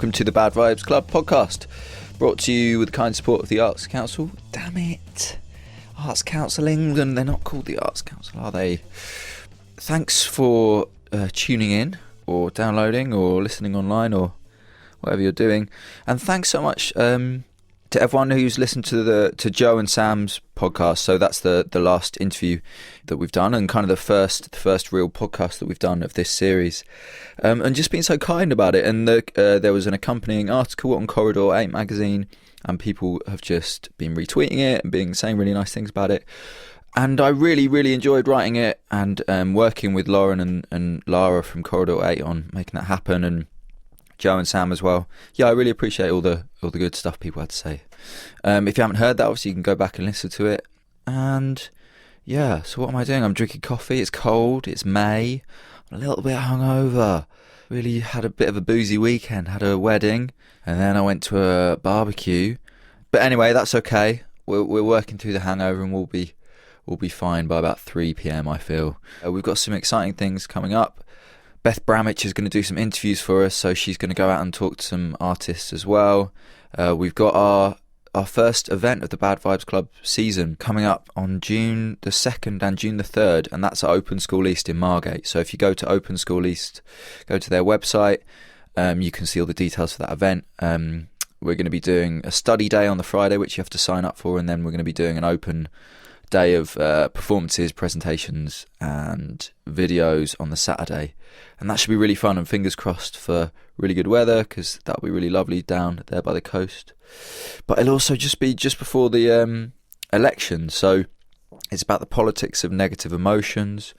welcome to the Bad Vibes Club podcast, brought to you with the kind support of the Arts Council. Damn it, Arts Council England, they're not called the Arts Council, are they? Thanks for tuning in, or downloading, or listening online, or whatever you're doing, and thanks so much to everyone who's listened to Joe and Sam's podcast. So that's the last interview that we've done, and kind of the first real podcast that we've done of this series, and just being so kind about it. And there was an accompanying article on Corridor 8 magazine, and people have just been retweeting it and saying really nice things about it. And I really, really enjoyed writing it and working with Lauren and Lara from Corridor 8 on making that happen, and Joe and Sam as well. Yeah, I really appreciate all the good stuff people had to say. If you haven't heard that, obviously you can go back and listen to it. And yeah, so what am I doing? I'm drinking coffee. It's cold. It's May. I'm a little bit hungover. Really had a bit of a boozy weekend. Had a wedding, and then I went to a barbecue. But anyway, that's okay. We're working through the hangover, and we'll be fine by about 3 p.m. I feel. We've got some exciting things coming up. Beth Bramich is going to do some interviews for us, so she's going to go out and talk to some artists as well. We've got our first event of the Bad Vibes Club season coming up on June the 2nd and June the 3rd, and that's at Open School East in Margate. So if you go to Open School East, go to their website, you can see all the details for that event. We're going to be doing a study day on the Friday, which you have to sign up for, and then we're going to be doing an open day of performances, presentations and videos on the Saturday, and that should be really fun, and fingers crossed for really good weather, because that'll be really lovely down there by the coast. But it'll also just be just before the election, so it's about the politics of negative emotions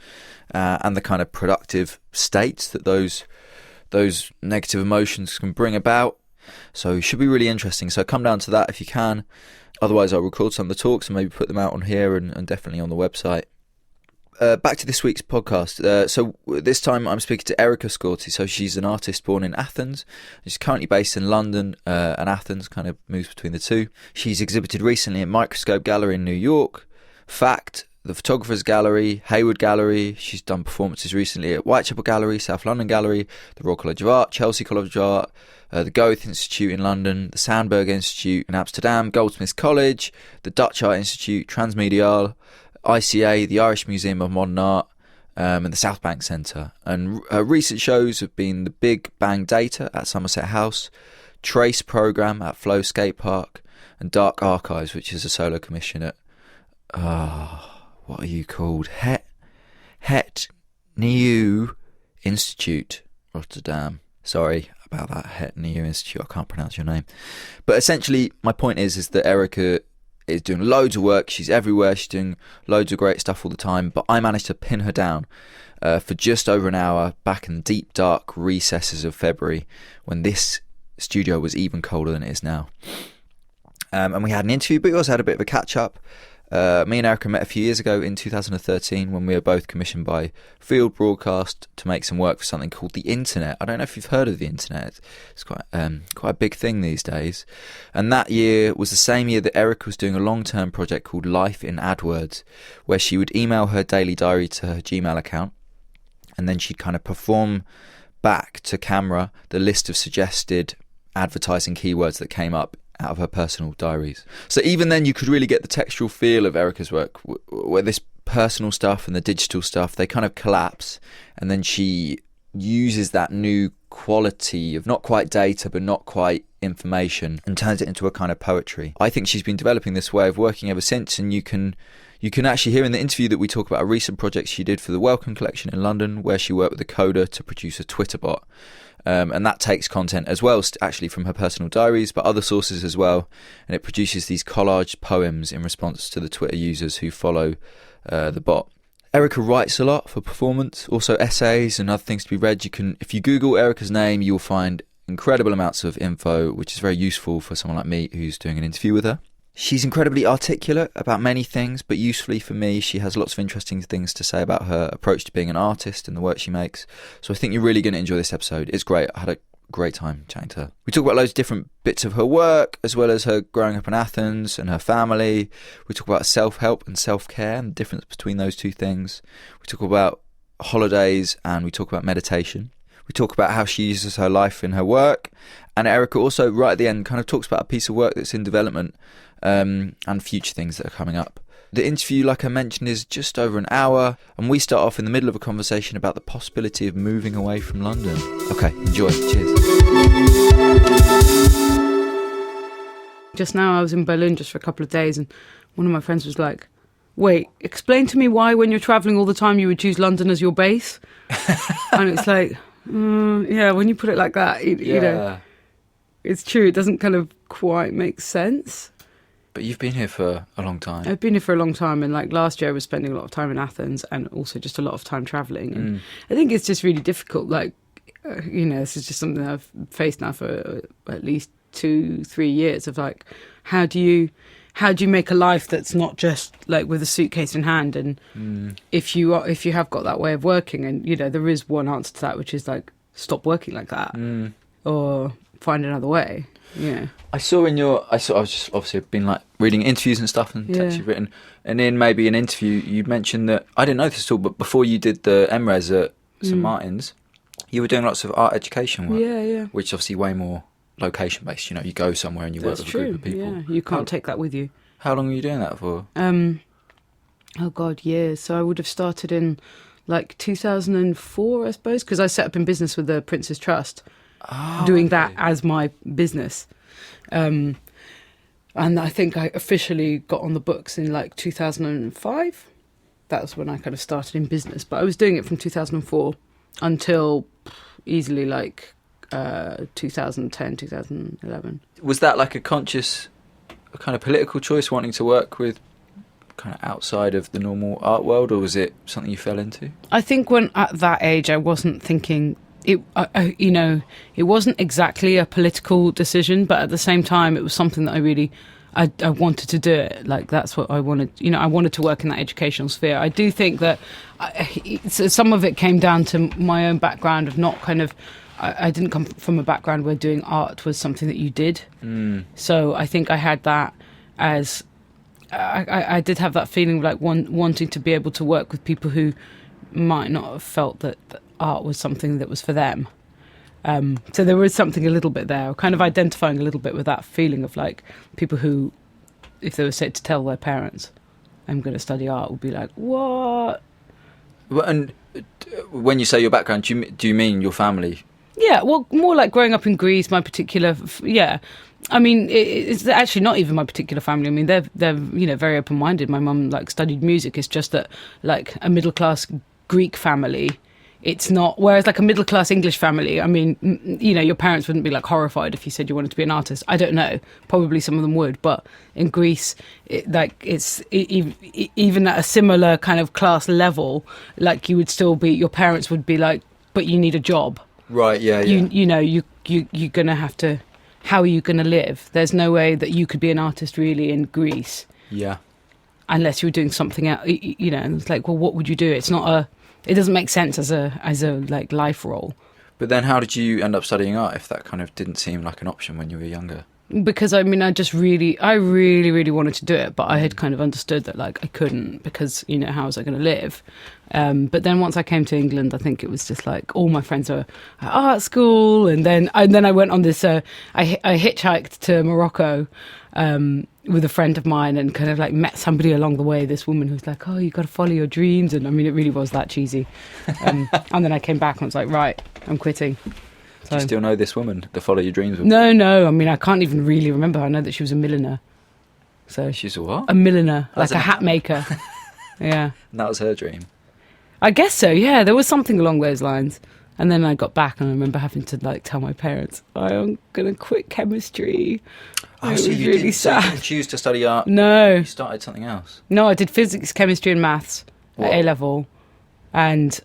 and the kind of productive states that those negative emotions can bring about. So it should be really interesting, so come down to that if you can. Otherwise, I'll record some of the talks and maybe put them out on here and definitely on the website. Back to this week's podcast. So this time I'm speaking to Erica Scourti. So she's an artist born in Athens. She's currently based in London, and Athens kind of moves between the two. She's exhibited recently at Microscope Gallery in New York, Fact, the Photographers Gallery, Hayward Gallery. She's done performances recently at Whitechapel Gallery, South London Gallery, the Royal College of Art, Chelsea College of Art, the Goethe Institute in London, the Sandberg Institute in Amsterdam, Goldsmiths College, the Dutch Art Institute, Transmedial, ICA, the Irish Museum of Modern Art, and the South Bank Centre. And her recent shows have been the Big Bang Data at Somerset House, Trace Programme at Flow Skate Park, and Dark Archives, which is a solo commission at what are you called? Het Nieuw Institute, Rotterdam. Sorry about that, Het Nieuw Institute. I can't pronounce your name. But essentially, my point is that Erica is doing loads of work. She's everywhere. She's doing loads of great stuff all the time. But I managed to pin her down for just over an hour back in the deep, dark recesses of February, when this studio was even colder than it is now. And we had an interview, but we also had a bit of a catch-up. Me and Erica met a few years ago in 2013 when we were both commissioned by Field Broadcast to make some work for something called the Internet. I don't know if you've heard of the Internet. It's quite a big thing these days. And that year was the same year that Erica was doing a long-term project called Life in AdWords, where she would email her daily diary to her Gmail account, and then she'd kind of perform back to camera the list of suggested advertising keywords that came up out of her personal diaries. So even then you could really get the textual feel of Erica's work, where this personal stuff and the digital stuff, they kind of collapse, and then she uses that new quality of not quite data but not quite information and turns it into a kind of poetry. I think she's been developing this way of working ever since, and you can actually hear in the interview that we talk about a recent project she did for the Welcome Collection in London, where she worked with a coder to produce a Twitter bot. And that takes content as well, actually from her personal diaries, but other sources as well. And it produces these collage poems in response to the Twitter users who follow the bot. Erica writes a lot for performance, also essays and other things to be read. If you Google Erica's name, you'll find incredible amounts of info, which is very useful for someone like me who's doing an interview with her. She's incredibly articulate about many things, but usefully for me, she has lots of interesting things to say about her approach to being an artist and the work she makes. So I think you're really going to enjoy this episode. It's great. I had a great time chatting to her. We talk about loads of different bits of her work, as well as her growing up in Athens and her family. We talk about self-help and self-care and the difference between those two things. We talk about holidays and we talk about meditation. We talk about how she uses her life in her work. And Erica also, right at the end, kind of talks about a piece of work that's in development and future things that are coming up. The interview, like I mentioned, is just over an hour, and we start off in the middle of a conversation about the possibility of moving away from London. Okay, enjoy. Cheers. Just now I was in Berlin just for a couple of days, and one of my friends was like, wait, explain to me why when you're travelling all the time you would choose London as your base. And it's like, yeah, when you put it like that, you know, it's true. It doesn't kind of quite make sense. But you've been here for a long time. I've been here for a long time, and like last year I was spending a lot of time in Athens and also just a lot of time travelling. And I think it's just really difficult. Like, you know, this is just something I've faced now for at least 2-3 years of like, how do you make a life that's not just like with a suitcase in hand? And if you have got that way of working, and you know, there is one answer to that, which is like, stop working like that or find another way. Yeah. I was just obviously been like reading interviews and stuff and texts you've written, and in maybe an interview you mentioned that, I didn't know this at all, but before you did the MRes at St Martin's, you were doing lots of art education work. Yeah. Which obviously way more location based. You know, you go somewhere and you work with a group of people. Yeah, you can't take that with you. How long were you doing that for? Oh God, years. So I would have started in like 2004, I suppose, because I set up in business with the Prince's Trust. Doing that as my business. And I think I officially got on the books in like 2005. That was when I kind of started in business. But I was doing it from 2004 until easily like 2010, 2011. Was that like a conscious kind of political choice, wanting to work with kind of outside of the normal art world, or was it something you fell into? I think when at that age I wasn't thinking... It wasn't exactly a political decision, but at the same time, it was something that I wanted to do it. Like, that's what I wanted. You know, I wanted to work in that educational sphere. I do think that some of it came down to my own background of not kind of... I didn't come from a background where doing art was something that you did. So I think I had that as... I did have that feeling of like wanting to be able to work with people who might not have felt that art was something that was for them. So there was something a little bit there, kind of identifying a little bit with that feeling of like people who, if they were said to tell their parents, I'm going to study art, would be like, what? Well, and when you say your background, do you mean your family? Yeah, well, more like growing up in Greece, my particular, I mean, it's actually not even my particular family. I mean, they're you know, very open-minded. My mum like studied music. It's just that like a middle-class Greek family, it's not, whereas like a middle-class English family, I mean, you know, your parents wouldn't be like horrified if you said you wanted to be an artist. I don't know, probably some of them would, but in Greece, even at a similar kind of class level, like you would still be, your parents would be like, but you need a job. Right, yeah. You know, you're going to have to, how are you going to live? There's no way that you could be an artist really in Greece. Yeah. Unless you were doing something else, you know, and it's like, well, what would you do? It doesn't make sense as a like life role. But then how did you end up studying art if that kind of didn't seem like an option when you were younger? Because I mean, I really wanted to do it, but I had kind of understood that like I couldn't, because, you know, how was I going to live? But then once I came to England, I think it was just like all my friends were at art school, and then I went on this. I hitchhiked to Morocco with a friend of mine, and kind of like met somebody along the way. This woman who was like, "Oh, you got to follow your dreams," and I mean, it really was that cheesy. And then I came back and was like, "Right, I'm quitting." So, do you still know this woman, the Follow Your Dreams woman? No. I mean, I can't even really remember. I know that she was a milliner. So she's a what? A milliner, like a hat maker. Yeah. And that was her dream? I guess so, yeah. There was something along those lines. And then I got back and I remember having to like tell my parents, I'm going to quit chemistry. Oh, so you really sad. So you didn't choose to study art? No. You started something else? No, I did physics, chemistry and maths at A-level. And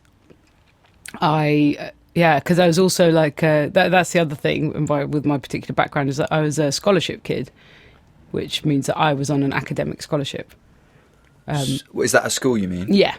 because I was also like, that's the other thing with my particular background, is that I was a scholarship kid, which means that I was on an academic scholarship. Is that a school you mean? Yeah.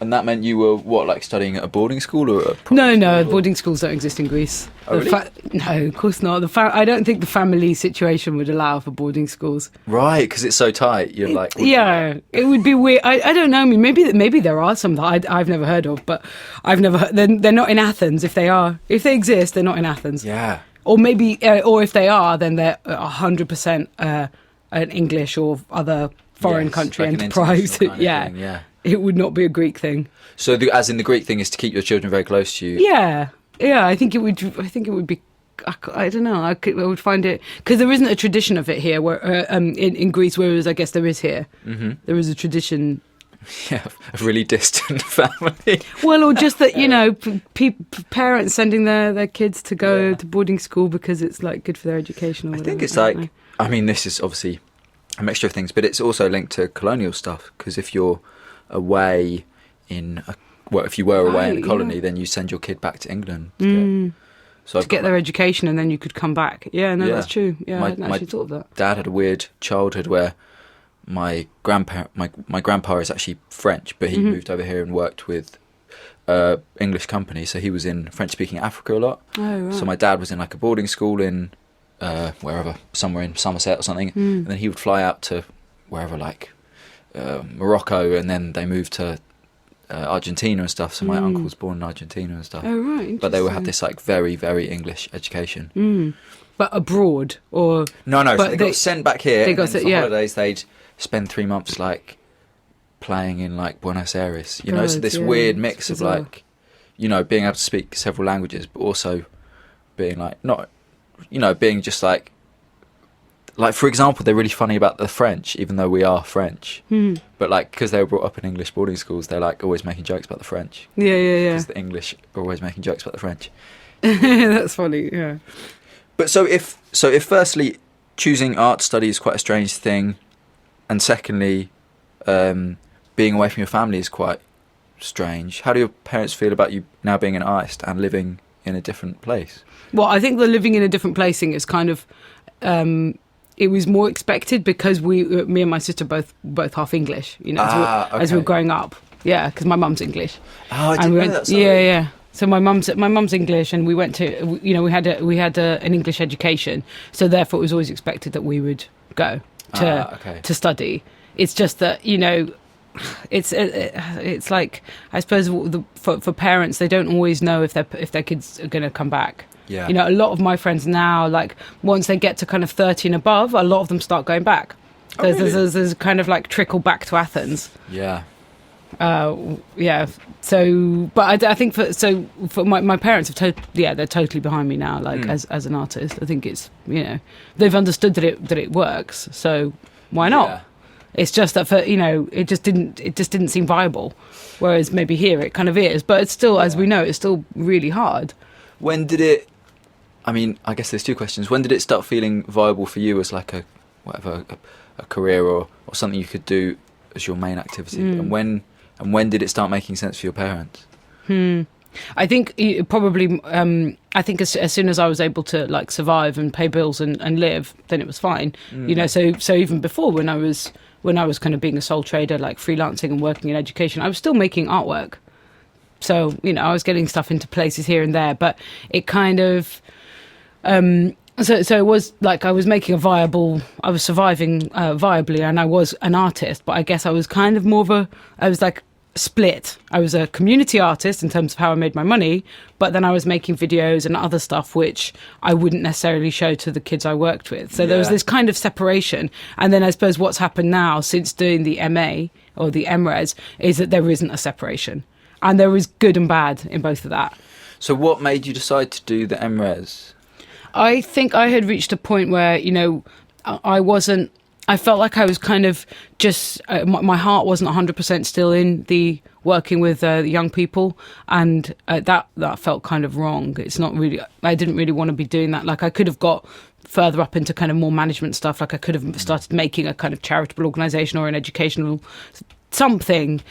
And that meant you were, what, like studying at a boarding school or a private No, school, or? boarding schools don't exist in Greece. Oh, really? No, of course not. I don't think the family situation would allow for boarding schools. Right, because it's so tight. You're like... Yeah, it would be weird. I don't know. I mean, maybe there are some that I've never heard of, but I've never heard. They're not in Athens. If they exist, they're not in Athens. Yeah. Or maybe, or if they are, then they're 100% an English or other foreign Yes, country like an enterprise. international kind of Yeah. thing, yeah. It would not be a Greek thing. So, as in the Greek thing is to keep your children very close to you. Yeah. I think it would. I think it would be. I don't know. I would find it because there isn't a tradition of it here, where in Greece, whereas I guess there is here. Mm-hmm. There is a tradition. Yeah, a really distant family. Well, or just that parents sending their kids to go to boarding school because it's like good for their education. Or whatever. I think it's like. I mean, this is obviously a mixture of things, but it's also linked to colonial stuff because if you're away if you were away in a colony, then you send your kid back to England to get their education, and then you could come back. Yeah, no, that's true. Yeah, I hadn't actually thought of that. Dad had a weird childhood where my grandpa is actually French, but he moved over here and worked with English company, so he was in French-speaking Africa a lot. Oh, right. So my dad was in like a boarding school in wherever, somewhere in Somerset or something, and then he would fly out to wherever, like Morocco, and then they moved to Argentina and stuff. So my uncle was born in Argentina and stuff. Oh, right. But they would have this like very, very English education. But abroad, or no, so they got sent back here. For holidays, they'd spend 3 months like playing in like Buenos Aires. You know, so this weird mix of like, being able to speak several languages, but also being like being just like for example, they're really funny about the French, even though we are French. But like because they were brought up in English boarding schools, they're like always making jokes about the French. Yeah. Because the English are always making jokes about the French. That's funny. Yeah. But so if firstly choosing art study is quite a strange thing, and secondly, being away from your family is quite strange. How do your parents feel about you now being an artist and living in a different place? Well, I think the living in a different place thing is kind of. It was more expected because me and my sister both half English, as we were growing up. Yeah, because my mum's English. Oh, I didn't know that. Sorry. Yeah. So my mum's English, and we went to we had an English education, so therefore it was always expected that we would go to study. It's just that it's like I suppose for parents, they don't always know if their kids are going to come back. Yeah. A lot of my friends now, like once they get to kind of 30 and above, a lot of them start going back. Oh, really? There's kind of like trickle back to Athens. Yeah. Yeah. So, but I think for my parents have they're totally behind me now. Like as an artist, I think it's they've understood that it works. So why not? Yeah. It's just that it just didn't seem viable. Whereas maybe here it kind of is, but it's still, as we know, it's still really hard. When did it? I mean, I guess there's two questions. When did it start feeling viable for you as like a career or something you could do as your main activity? And when did it start making sense for your parents? I think probably. I think as soon as I was able to like survive and pay bills and live, then it was fine. So even before when I was kind of being a sole trader, like freelancing and working in education, I was still making artwork. So I was getting stuff into places here and there, but it kind of. So it was like I was making I was surviving viably, and I was an artist, but I guess I was kind of I was like split. I was a community artist in terms of how I made my money, but then I was making videos and other stuff which I wouldn't necessarily show to the kids I worked with. So there was this kind of separation. And then I suppose what's happened now since doing the MA or the MRes is that there isn't a separation. And there is good and bad in both of that. So what made you decide to do the MRes? I think I had reached a point where, I felt like I was kind of just, my heart wasn't 100% still in the working with young people. And that felt kind of wrong. It's not really, I didn't really want to be doing that. Like I could have got further up into kind of more management stuff. Like I could have started making a kind of charitable organisation or an educational something.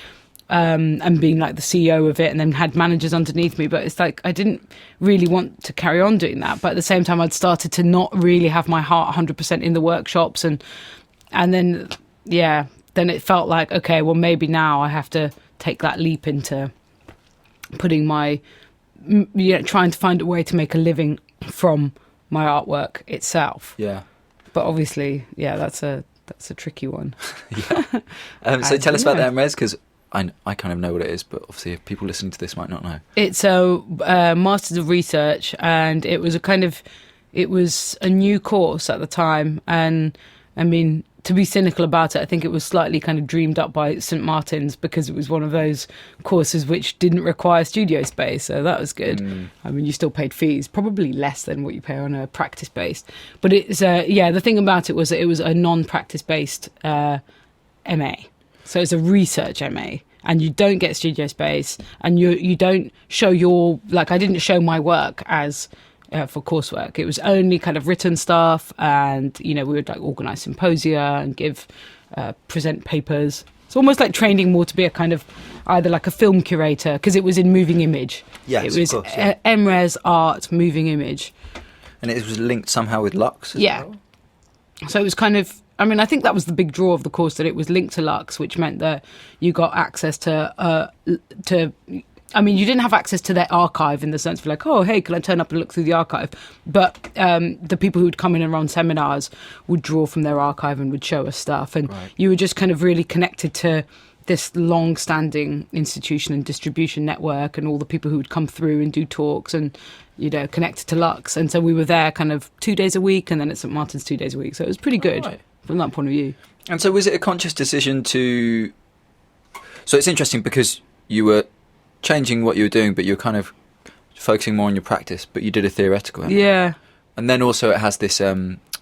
And being like the CEO of it, and then had managers underneath me. But it's like I didn't really want to carry on doing that. But at the same time, I'd started to not really have my heart 100% in the workshops, and then it felt like, okay, well maybe now I have to take that leap into putting trying to find a way to make a living from my artwork itself. Yeah. But obviously, that's a tricky one. Yeah. So tell us about the MRes, because I kind of know what it is, but obviously if people listening to this might not know. It's a Masters of Research, and it was a new course at the time. And I mean, to be cynical about it, I think it was slightly kind of dreamed up by St. Martin's, because it was one of those courses which didn't require studio space, so that was good. I mean, you still paid fees, probably less than what you pay on a practice-based. But it's the thing about it was that it was a non-practice-based MA. So it's a research MA, and you don't get studio space, and you don't show I didn't show my work as for coursework. It was only kind of written stuff, and we would like organise symposia and present papers. It's almost like training more to be a kind of either like a film curator, because it was in moving image. Yes, it was of course, yeah. MRes art moving image, and it was linked somehow with Lux as well? So it was kind of, I mean, I think that was the big draw of the course, that it was linked to Lux, which meant that you got access to I mean, you didn't have access to their archive in the sense of like, oh, hey, can I turn up and look through the archive? But the people who would come in and run seminars would draw from their archive and would show us stuff. And you were just kind of really connected to this long-standing institution and distribution network, and all the people who would come through and do talks and, connected to Lux. And so we were there kind of 2 days a week, and then at St. Martin's 2 days a week. So it was pretty good from that point of view. And so was it a conscious decision to... So it's interesting because you were changing what you were doing, but you were kind of focusing more on your practice, but you did a theoretical MA. Yeah. And then also it has this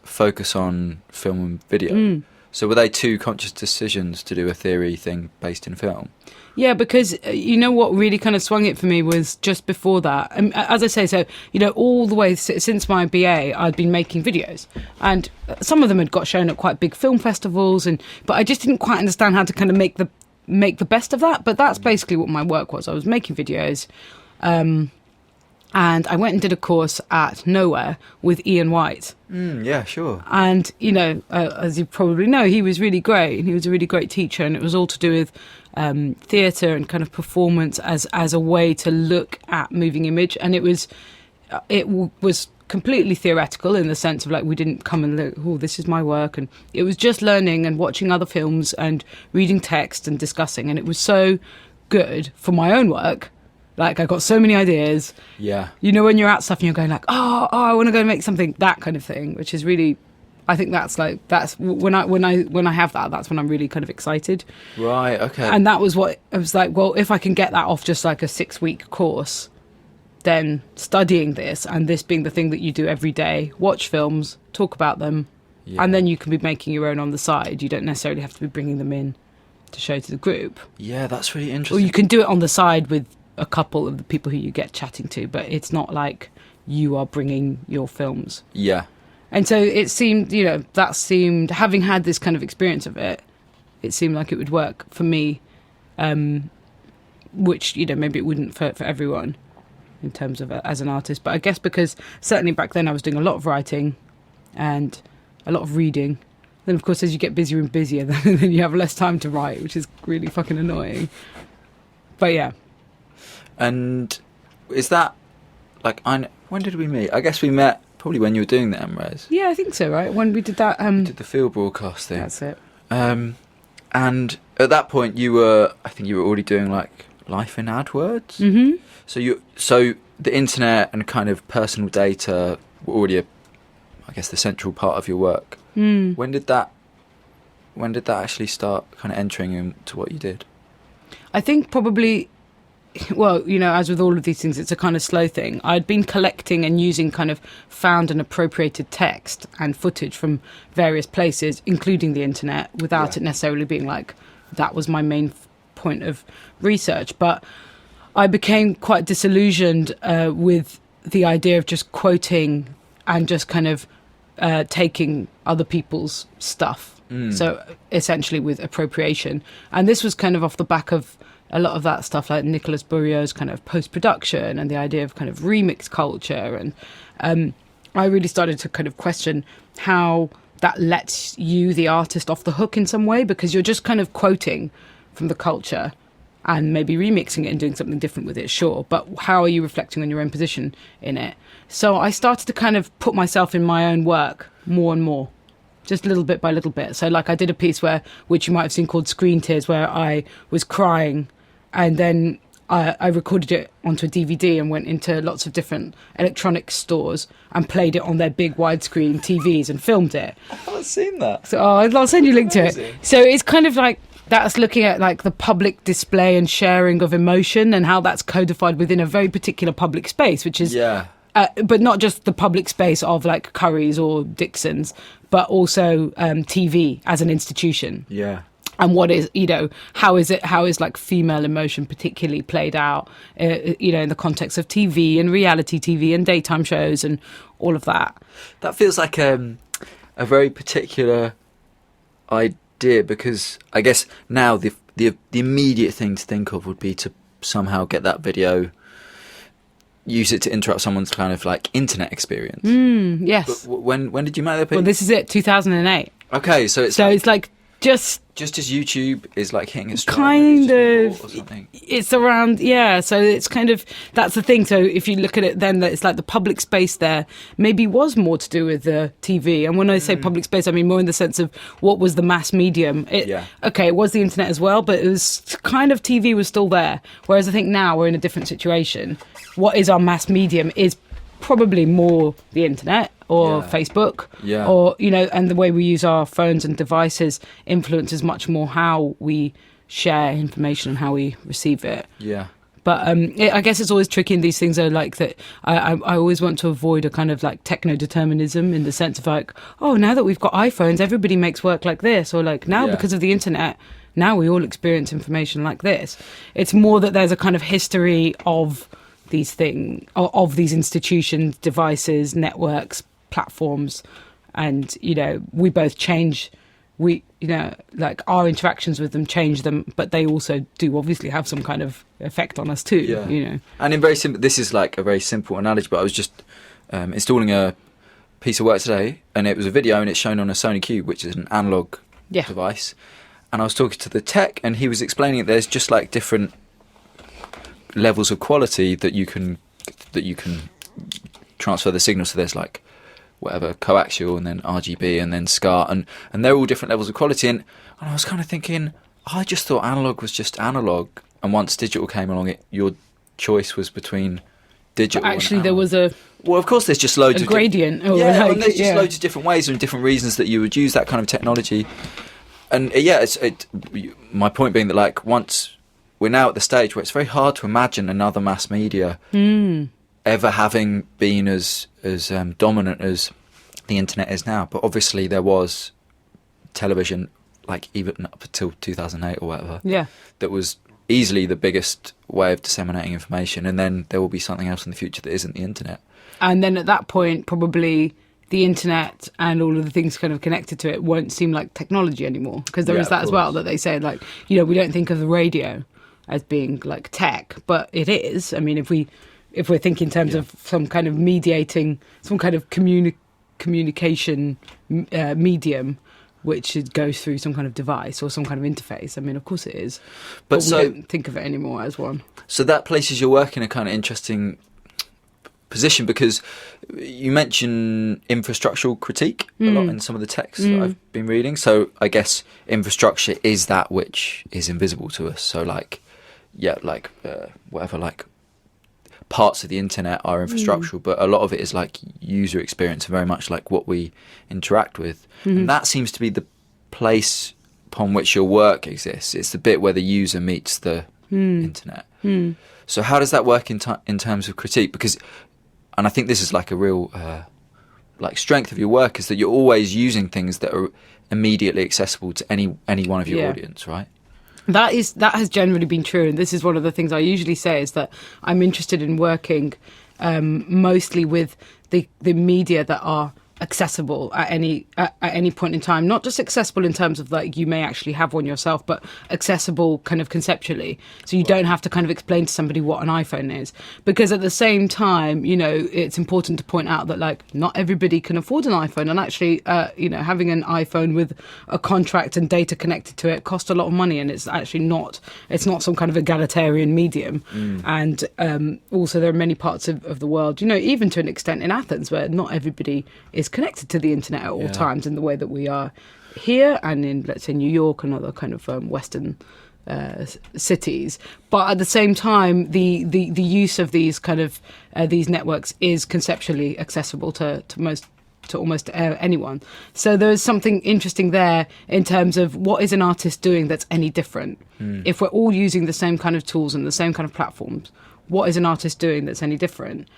focus on film and video. So were they two conscious decisions to do a theory thing based in film? Yeah, because what really kind of swung it for me was just before that. As I say, so, all the way since my BA, I'd been making videos. And some of them had got shown at quite big film festivals, but I just didn't quite understand how to kind of make the best of that. But that's basically what my work was. I was making videos. And I went and did a course at Nowhere with Ian White. Yeah, sure. And, as you probably know, he was really great. And he was a really great teacher. And it was all to do with theatre and kind of performance as a way to look at moving image. And it was completely theoretical in the sense of like, we didn't come and look, oh, this is my work. And it was just learning and watching other films and reading text and discussing. And it was so good for my own work. Like, I got so many ideas. Yeah. When you're at stuff and you're going like, oh, I want to go and make something, that kind of thing, which is really, I think that's when I have that, that's when I'm really kind of excited. Right, okay. And that was what, I was like, well, if I can get that off just like a 6-week course, then studying this and this being the thing that you do every day, watch films, talk about them, and then you can be making your own on the side. You don't necessarily have to be bringing them in to show to the group. Yeah, that's really interesting. Or you can do it on the side with a couple of the people who you get chatting to, but it's not like you are bringing your films. Yeah. And so it seemed, having had this kind of experience of it, it seemed like it would work for me, which, maybe it wouldn't for everyone in terms of as an artist. But I guess because certainly back then I was doing a lot of writing and a lot of reading. Then, of course, as you get busier and busier, then you have less time to write, which is really fucking annoying. But yeah. And is that, like, when did we meet? I guess we met probably when you were doing the MRes. Yeah, I think so, right? When we did that... we did the field broadcast thing. That's it. And at that point, I think you were already doing, like, Life in AdWords? Mm-hmm. So the internet and kind of personal data were already, I guess, the central part of your work. When did that actually start kind of entering into what you did? I think probably... Well, as with all of these things, it's a kind of slow thing. I'd been collecting and using kind of found and appropriated text and footage from various places, including the internet, without it necessarily being like, that was my main point of research. But I became quite disillusioned with the idea of just quoting and just kind of taking other people's stuff. So essentially with appropriation. And this was kind of off the back of a lot of that stuff, like Nicolas Bourriaud's kind of post-production and the idea of kind of remix culture. And I really started to kind of question how that lets you, the artist, off the hook in some way, because you're just kind of quoting from the culture and maybe remixing it and doing something different with it, sure. But how are you reflecting on your own position in it? So I started to kind of put myself in my own work more and more, just little bit by little bit. So like I did a piece which you might have seen called Screen Tears, where I was crying, and then I recorded it onto a DVD and went into lots of different electronics stores and played it on their big widescreen TVs and filmed it. I haven't seen that. So I'll send you a link to Amazing. it. So it's kind of like that's looking at like the public display and sharing of emotion and how that's codified within a very particular public space, which is but not just the public space of like Curry's or Dixon's, but also TV as an institution. Yeah. And what is, how is like female emotion particularly played out, in the context of TV and reality TV and daytime shows and all of that. That feels like a very particular idea, because I guess now the immediate thing to think of would be to somehow get that video, use it to interrupt someone's kind of like internet experience. Yes. But when did you make that piece? Well, this is it, 2008. Okay, so it's like just as YouTube is like hitting its kind of or something. It's around, so it's kind of, that's the thing. So if you look at it then, that it's like the public space there maybe was more to do with the TV. And when I say public space, I mean more in the sense of what was the mass medium. Okay, it was the internet as well, but it was kind of, TV was still there, whereas I think now we're in a different situation. What is our mass medium is probably more the internet or Facebook, or and the way we use our phones and devices influences much more how we share information and how we receive it. But I guess it's always tricky in these things, though, like that I always want to avoid a kind of like techno-determinism, in the sense of like, oh, now that we've got iPhones, everybody makes work like this, or like now because of the internet, now we all experience information like this. It's more that there's a kind of history of these things, of these institutions, devices, networks, platforms, and we both change. We like our interactions with them change them, but they also do obviously have some kind of effect on us too. And in very simple, this is like a very simple analogy, but I was just installing a piece of work today, and it was a video, and it's shown on a Sony Cube, which is an analog device. And I was talking to the tech, and he was explaining that there's just like different levels of quality that you can transfer the signal. So there's like whatever coaxial, and then RGB, and then SCART, and they're all different levels of quality. And I was kind of thinking, I just thought analog was just analog, and once digital came along, your choice was between digital. But actually, there was a of course, there's just loads of gradient. And there's just loads of different ways and different reasons that you would use that kind of technology. And my point being that like once we're now at the stage where it's very hard to imagine another mass media ever having been as dominant as the internet is now. But obviously there was television, like even up until 2008 or whatever, that was easily the biggest way of disseminating information. And then there will be something else in the future that isn't the internet. And then at that point, probably the internet and all of the things kind of connected to it won't seem like technology anymore, because there is that as well, that they say like, we don't think of the radio as being like tech, but it is. I mean, if we're thinking in terms of some kind of mediating, some kind of communication medium, which goes through some kind of device or some kind of interface. I mean, of course it is, but we don't think of it anymore as one. So that places your work in a kind of interesting position, because you mention infrastructural critique a lot in some of the texts that I've been reading. So I guess infrastructure is that which is invisible to us. So like, whatever, like parts of the internet are infrastructural, but a lot of it is like user experience, very much like what we interact with. And that seems to be the place upon which your work exists. It's the bit where the user meets the internet. So how does that work in terms of critique? Because, and I think this is like a real like strength of your work, is that you're always using things that are immediately accessible to any one of your audience, right? That has generally been true, and this is one of the things I usually say, is that I'm interested in working mostly with the media that are accessible at any point in time. Not just accessible in terms of like you may actually have one yourself, but accessible kind of conceptually. So you don't have to kind of explain to somebody what an iPhone is. Because at the same time, you know, it's important to point out that like not everybody can afford an iPhone, and actually, you know, having an iPhone with a contract and data connected to it costs a lot of money, and it's actually not some kind of egalitarian medium. And also there are many parts of the world, you know, even to an extent in Athens, where not everybody is connected to the internet at all times in the way that we are here and in, let's say, New York and other kind of Western cities. But at the same time, the use of these kind of these networks is conceptually accessible to almost anyone. So there's something interesting there in terms of what is an artist doing that's any different. If we're all using the same kind of tools and the same kind of platforms, what is an artist doing that's any different?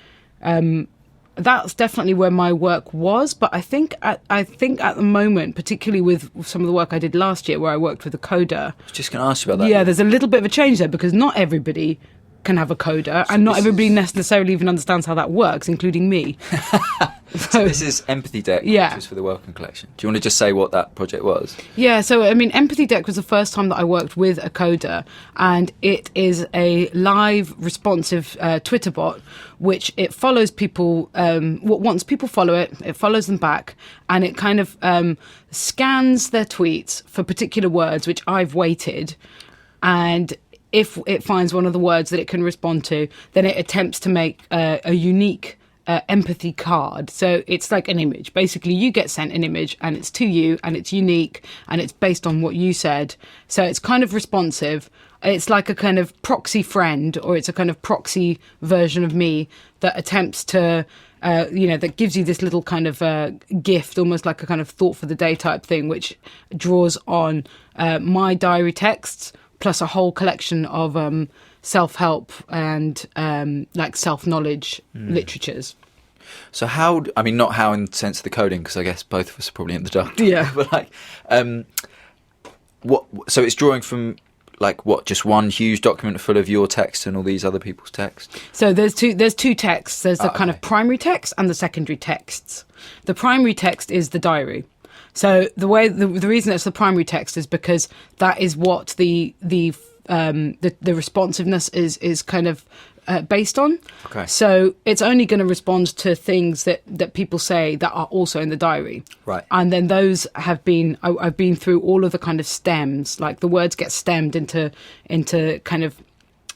That's definitely where my work was, but I think at the moment, particularly with some of the work I did last year, where I worked with a coder. I was just going to ask you about that. Yeah, there's a little bit of a change there, because not everybody can have a coder, and not everybody necessarily even understands how that works, including me. So this is Empathy Deck, yeah, which is for the Welcome Collection. Do you want to just say what that project was? Yeah, so I mean, Empathy Deck was the first time that I worked with a coder, and it is a live, responsive Twitter bot, which it follows people. Once people follow it, it follows them back, and it kind of scans their tweets for particular words, which I've weighted, and if it finds one of the words that it can respond to, then it attempts to make a unique empathy card. So it's like an image. Basically, you get sent an image and it's to you and it's unique and it's based on what you said. So it's kind of responsive. It's like a kind of proxy friend, or it's a kind of proxy version of me that attempts to, that gives you this little kind of gift, almost like a kind of thought for the day type thing, which draws on my diary texts, plus a whole collection of self-help and like self-knowledge literatures. So not how in the sense of the coding, because I guess both of us are probably in the dark. Yeah. But like, so it's drawing from like what, just one huge document full of your text and all these other people's text? So there's two texts. There's the kind of primary text and the secondary texts. The primary text is the diary. So the reason it's the primary text is because that is what the responsiveness is kind of based on. Okay. So it's only going to respond to things that people say that are also in the diary. Right. And then those have been, I've been through all of the kind of stems, like the words get stemmed into kind of,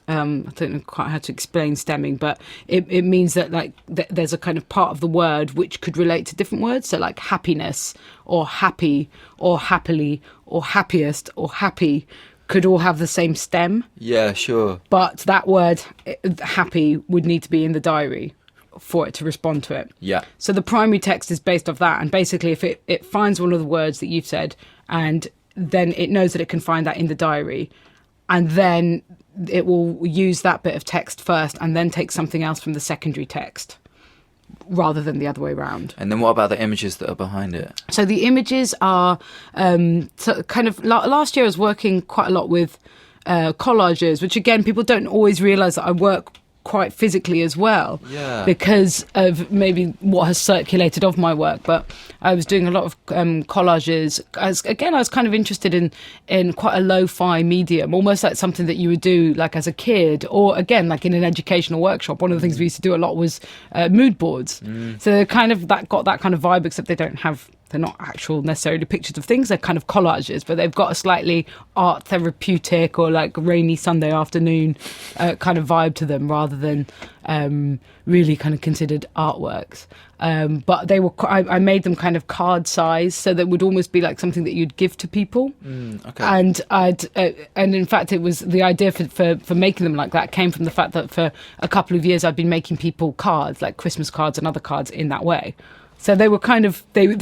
I don't know quite how to explain stemming, but it means that like there's a kind of part of the word which could relate to different words. So like happiness or happy or happily or happiest or happy could all have the same stem. Yeah, sure. But that word, happy, would need to be in the diary for it to respond to it. Yeah. So the primary text is based off that. And basically, if it finds one of the words that you've said, and then it knows that it can find that in the diary, and then it will use that bit of text first and then take something else from the secondary text, rather than the other way around. And then what about the images that are behind it? So the images are kind of... Last year I was working quite a lot with collages, which again, people don't always realise that I work quite physically as well, because of maybe what has circulated of my work. But I was doing a lot of collages. I was kind of interested in quite a lo-fi medium, almost like something that you would do like as a kid, or again like in an educational workshop. One of the things we used to do a lot was mood boards. So they're kind of got that kind of vibe, except they're not actual necessarily pictures of things. They're kind of collages, but they've got a slightly art therapeutic or like rainy Sunday afternoon kind of vibe to them, rather than really kind of considered artworks. But they were. I made them kind of card size, so that would almost be like something that you'd give to people. Okay. And and in fact, it was the idea for making them like that came from the fact that for a couple of years I'd been making people cards, like Christmas cards and other cards, in that way. So they were kind of they've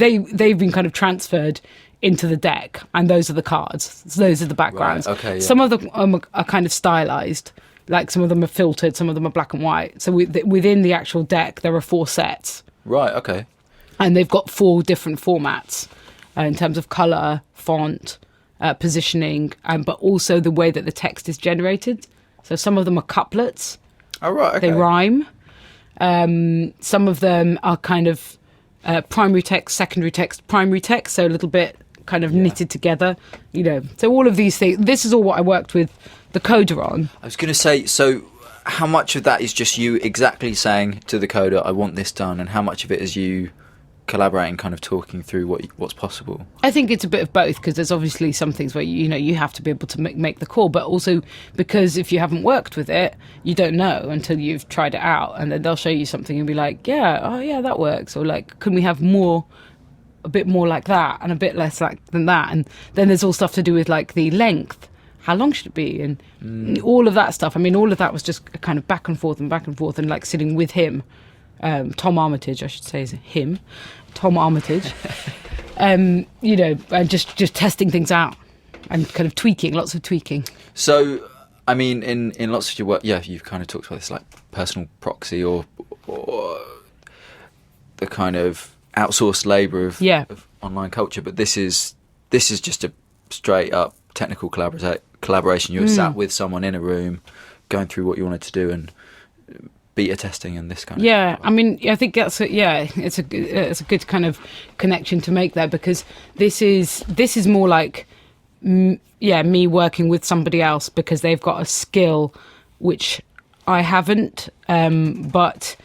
been kind of transferred into the deck, and those are the cards. So those are the backgrounds. Right, okay, yeah. Some of them are kind of stylized, like some of them are filtered, some of them are black and white. So within the actual deck, there are 4 sets. Right. Okay. And they've got 4 different formats in terms of color, font, positioning, but also the way that the text is generated. So some of them are couplets. Oh, right. Okay. They rhyme. Some of them are kind of primary text, secondary text, primary text, so a little bit kind of knitted together, So all of these things, this is all what I worked with the coder on. I was going to say, so how much of that is just you exactly saying to the coder, I want this done, and how much of it is you collaborating, kind of talking through what's possible? I think it's a bit of both, because there's obviously some things where you have to be able to make the call, but also because if you haven't worked with it, you don't know until you've tried it out, and then they'll show you something and be like, that works, or like, can we have a bit more like that and a bit less than that? And then there's all stuff to do with like the length, how long should it be, and all of that stuff. I mean, all of that was just kind of back and forth and like sitting with him. Tom Armitage, I should say, is him, Tom Armitage. And just testing things out and kind of tweaking, lots of tweaking. So, I mean, in lots of your work, you've kind of talked about this like personal proxy or the kind of outsourced labour of online culture, but this is just a straight up technical collaboration. You're sat with someone in a room, going through what you wanted to do and beta testing and this kind of stuff. I mean, I think it's a good kind of connection to make there, because this is more like me working with somebody else because they've got a skill which I haven't, but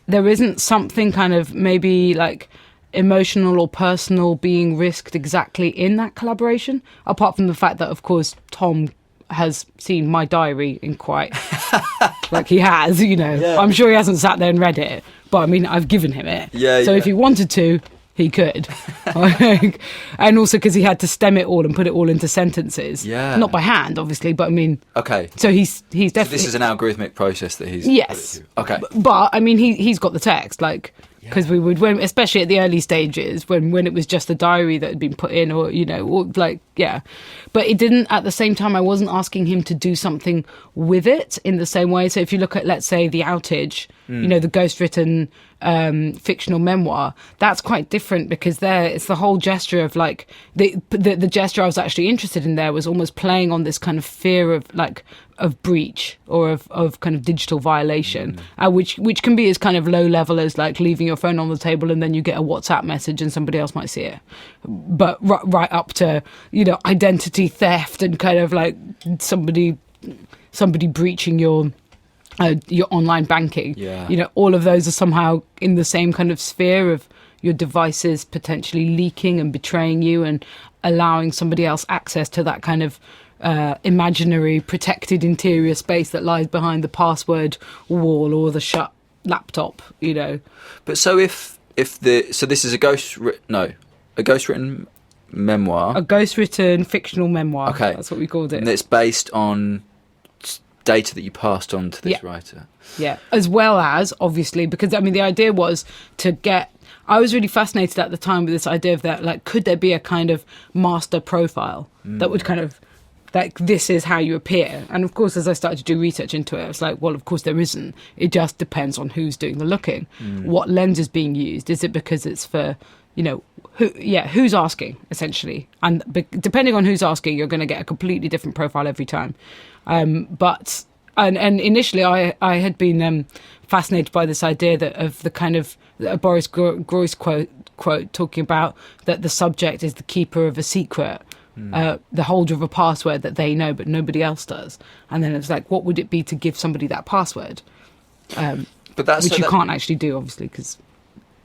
there isn't something kind of maybe like emotional or personal being risked exactly in that collaboration, apart from the fact that, of course, Tom has seen my diary in quite like he has, I'm sure he hasn't sat there and read it, but I mean, I've given him it, so if he wanted to, he could. And also because he had to stem it all and put it all into sentences, not by hand obviously, but I mean, okay, so he's definitely, so this is an algorithmic process that he's okay, but I mean, he's got the text, like, because we would, especially at the early stages, when it was just the diary that had been put in, or but it didn't, at the same time, I wasn't asking him to do something with it in the same way. So if you look at, let's say, The Outage, the ghost-written fictional memoir, that's quite different, because there it's the whole gesture of like the gesture I was actually interested in there was almost playing on this kind of fear of breach or of kind of digital violation, which can be as kind of low level as like leaving your phone on the table and then you get a WhatsApp message and somebody else might see it, but right up to identity theft and kind of like somebody breaching your online banking. All of those are somehow in the same kind of sphere of your devices potentially leaking and betraying you and allowing somebody else access to that kind of imaginary protected interior space that lies behind the password wall or the shut laptop. But so if this is a ghost-written memoir, a ghost-written fictional memoir. Okay, that's what we called it. And it's based on data that you passed on to this writer. Yeah, as well as, obviously, because, I mean, the idea was to get... I was really fascinated at the time with this idea of that, like, could there be a kind of master profile that would kind of, like, this is how you appear? And, of course, as I started to do research into it, I was like, well, of course there isn't. It just depends on who's doing the looking. What lens is being used? Is it because it's for... who's asking, essentially, and depending on who's asking, you're going to get a completely different profile every time. But initially, I had been fascinated by this idea of the kind of Boris Groys quote talking about that the subject is the keeper of a secret, the holder of a password that they know but nobody else does. And then it's like, what would it be to give somebody that password? Which you can't actually do, obviously, because.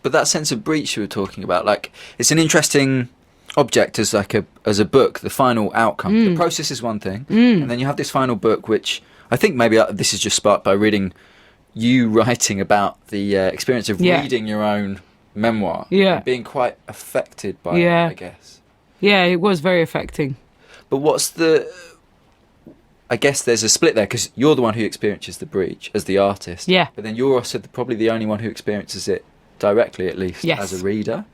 But that sense of breach you were talking about, like, it's an interesting object as a book, the final outcome. The process is one thing, and then you have this final book, which I think maybe this is just sparked by reading you writing about the experience of reading your own memoir, and being quite affected by it, I guess. Yeah, it was very affecting. But I guess there's a split there, because you're the one who experiences the breach as the artist, but then you're also probably the only one who experiences it directly, at least, as a reader.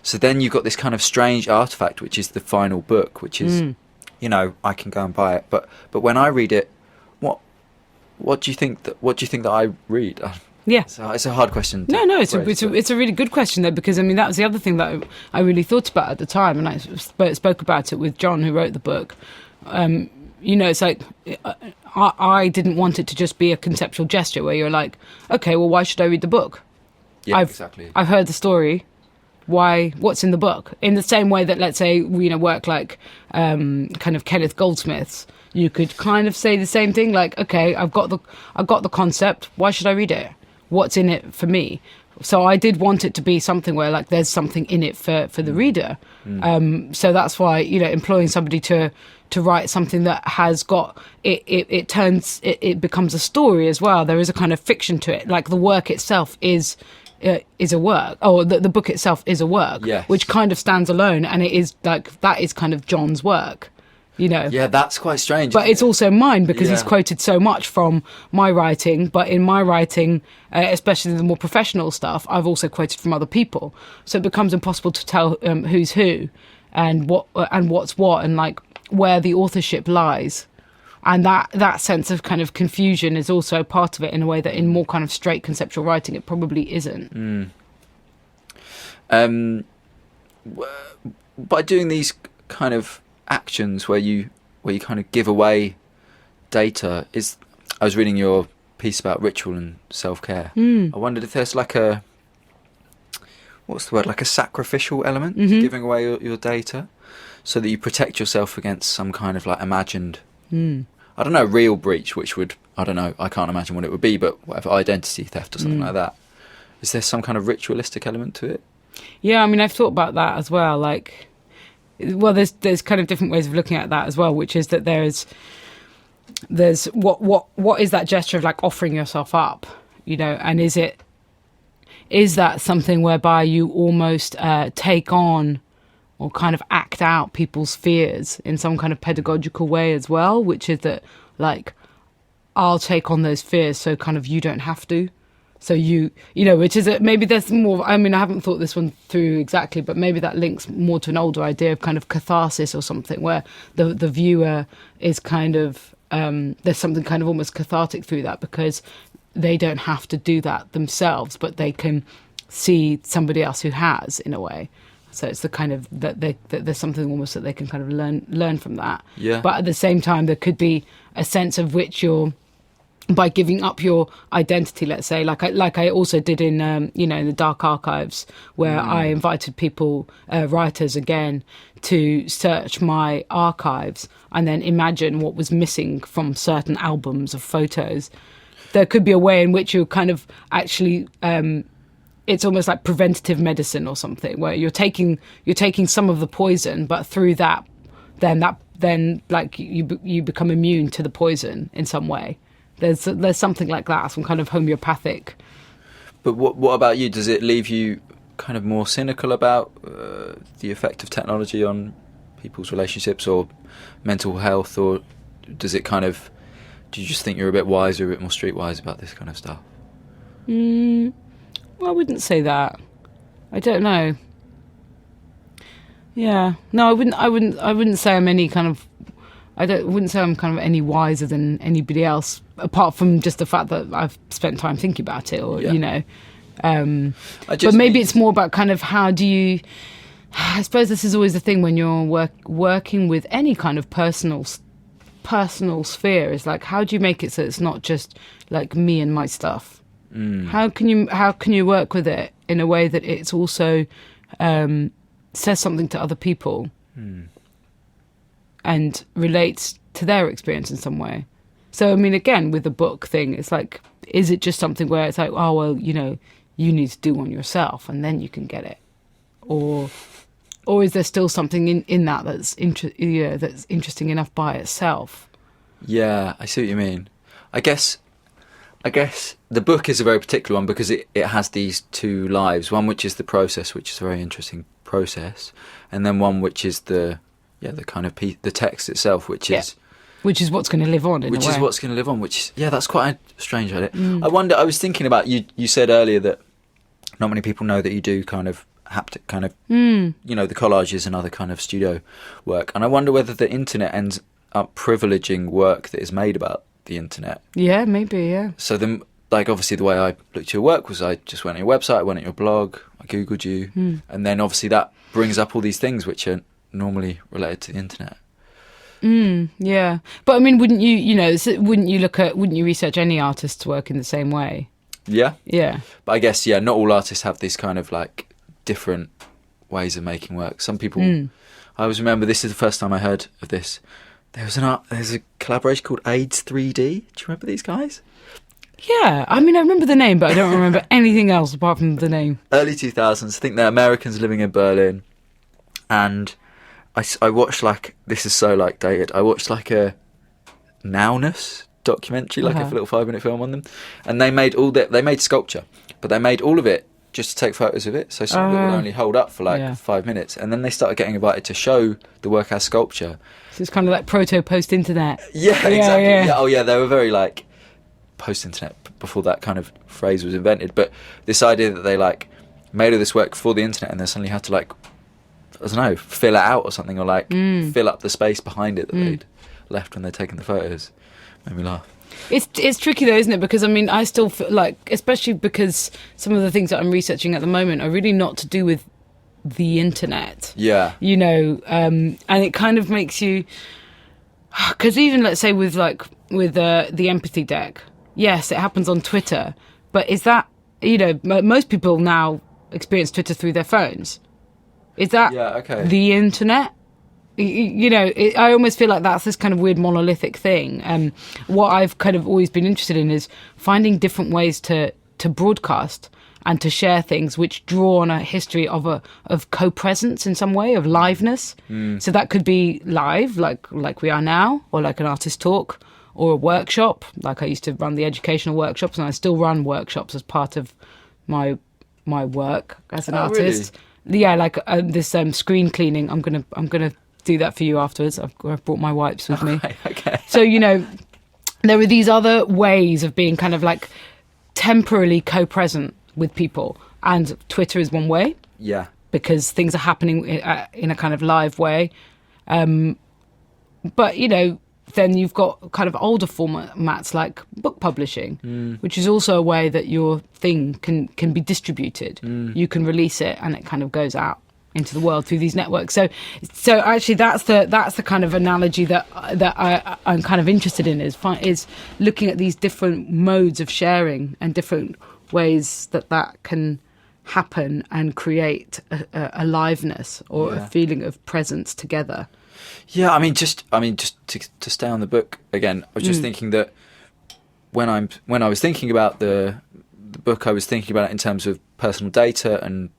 So then you've got this kind of strange artifact, which is the final book, which is, I can go and buy it. But when I read it, what do you think that I read? Yeah, so it's a hard question. No, it's a really good question though, because I mean that was the other thing that I really thought about at the time, and I spoke about it with John, who wrote the book. It's like I didn't want it to just be a conceptual gesture where you're like, okay, well, why should I read the book? Yeah, I've exactly. I've heard the story. What's in the book? In the same way that, let's say, work like kind of Kenneth Goldsmith's, you could kind of say the same thing. Like, okay, I've got the concept. Why should I read it? What's in it for me? So I did want it to be something where like there's something in it for the reader. So that's why employing somebody to write something that has got it becomes a story as well. There is a kind of fiction to it. Like the work itself is a work, or the book itself is a work, yes. which kind of stands alone, and it is like that is kind of John's work. Yeah, that's quite strange. But it's also mine because he's Yeah. quoted so much from my writing. But in my writing, especially the more professional stuff, I've also quoted from other people. So it becomes impossible to tell who's who and what's what, and like where the authorship lies. And that sense of kind of confusion is also part of it in a way that in more kind of straight conceptual writing, it probably isn't. By doing these kind of actions where you kind of give away data, I was reading your piece about ritual and self-care. I wondered if there's like a sacrificial element to giving away your data, so that you protect yourself against some kind of like imagined I don't know, real breach, which would, I don't know, I can't imagine what it would be, but whatever, identity theft or something like that. Is there some kind of ritualistic element to it? Yeah, I mean, I've thought about that as well. Like, well, there's kind of different ways of looking at that as well, which is that there's what is that gesture of like offering yourself up, and is that something whereby you almost take on or kind of act out people's fears in some kind of pedagogical way as well, which is that like I'll take on those fears so kind of you don't have to. So which is maybe there's more, I mean, I haven't thought this one through exactly, but maybe that links more to an older idea of kind of catharsis or something, where the viewer is kind of, there's something kind of almost cathartic through that, because they don't have to do that themselves, but they can see somebody else who has, in a way. So it's the kind of that there's something almost that they can kind of learn from that. Yeah. But at the same time, there could be a sense of which you're, by giving up your identity, let's say, like I also did in in the Dark Archives, where I invited people, writers again, to search my archives and then imagine what was missing from certain albums of photos. There could be a way in which you kind of actually. It's almost like preventative medicine or something, where you're taking some of the poison, but through that, then like you become immune to the poison in some way. There's something like that, some kind of homeopathic. But what about you? Does it leave you kind of more cynical about the effect of technology on people's relationships or mental health, or does it kind of? Do you just think you're a bit wiser, a bit more streetwise about this kind of stuff? Well, I wouldn't say that. I don't know. Yeah, no, I wouldn't say I'm any kind of. Wouldn't say I'm kind of any wiser than anybody else, apart from just the fact that I've spent time thinking about it, or But maybe it's more about kind of how do you. I suppose this is always the thing when you're working with any kind of personal sphere. Is like, how do you make it so it's not just like me and my stuff? How can you work with it in a way that it's also says something to other people and relates to their experience in some way? So I mean, again, with the book thing, it's like, is it just something where it's like, oh well, you need to do one yourself and then you can get it, or is there still something in that that's that's interesting enough by itself? Yeah, I see what you mean. I guess the book is a very particular one because it has these two lives. One which is the process, which is a very interesting process, and then one which is the kind of the text itself, which is what's going to live on. Which is what's going to live on. Which that's quite a strange idea. I wonder. I was thinking about you. You said earlier that not many people know that you do kind of haptic, kind of the collages and other kind of studio work, and I wonder whether the internet ends up privileging work that is made about the internet. Yeah, maybe, yeah. So then, like, obviously the way I looked at your work was I just went on your website, I went on your blog, I Googled you, and then obviously that brings up all these things which are normally related to the internet. Yeah. But I mean, wouldn't you research any artist's work in the same way? Yeah. Yeah. But I guess, yeah, not all artists have this kind of like different ways of making work. Some people, I always remember, this is the first time I heard of this. There's a collaboration called AIDS 3D. Do you remember these guys? Yeah, I mean, I remember the name, but I don't remember anything else apart from the name. Early 2000s. I think they're Americans living in Berlin. And I watched, like, this is so, like, dated. I watched, like, a Nowness documentary, like a little 5-minute film on them. And they made sculpture, but they made all of it just to take photos of it. So some of it would only hold up for, like, 5 minutes. And then they started getting invited to show the work as sculpture. So it's kind of like proto-post-internet. Yeah, exactly. Yeah. Oh, yeah, they were very, like, post-internet before that kind of phrase was invented. But this idea that they, like, made all this work for the internet and then suddenly had to, like, I don't know, fill it out or something, or, like, fill up the space behind it that they'd left when they'd taken the photos, made me laugh. It's tricky though, isn't it? Because I mean, I still feel like, especially because some of the things that I'm researching at the moment are really not to do with the internet. Yeah. You know, and it kind of makes you, because even let's say with the empathy deck, yes, it happens on Twitter, but is that, you know, most people now experience Twitter through their phones. Is that the internet? You know, I almost feel like that's this kind of weird monolithic thing. What I've kind of always been interested in is finding different ways to broadcast and to share things which draw on a history of co-presence in some way, of liveness. So that could be live, like we are now, or like an artist talk, or a workshop. Like I used to run the educational workshops, and I still run workshops as part of my work as an artist. Really? Yeah, like this screen cleaning. I'm gonna do that for you afterwards. I've brought my wipes with me. Okay. So, you know, there are these other ways of being kind of like temporarily co-present with people, and Twitter is one way. Yeah. Because things are happening in a kind of live way. But, you know, then you've got kind of older formats like book publishing, which is also a way that your thing can be distributed. You can release it and it kind of goes out into the world through these networks. So actually that's the kind of analogy that I'm kind of interested in, is looking at these different modes of sharing and different ways that can happen and create a aliveness or a feeling of presence together. Yeah, I mean, just to stay on the book again, I was just thinking that when I was thinking about the book, I was thinking about it in terms of personal data and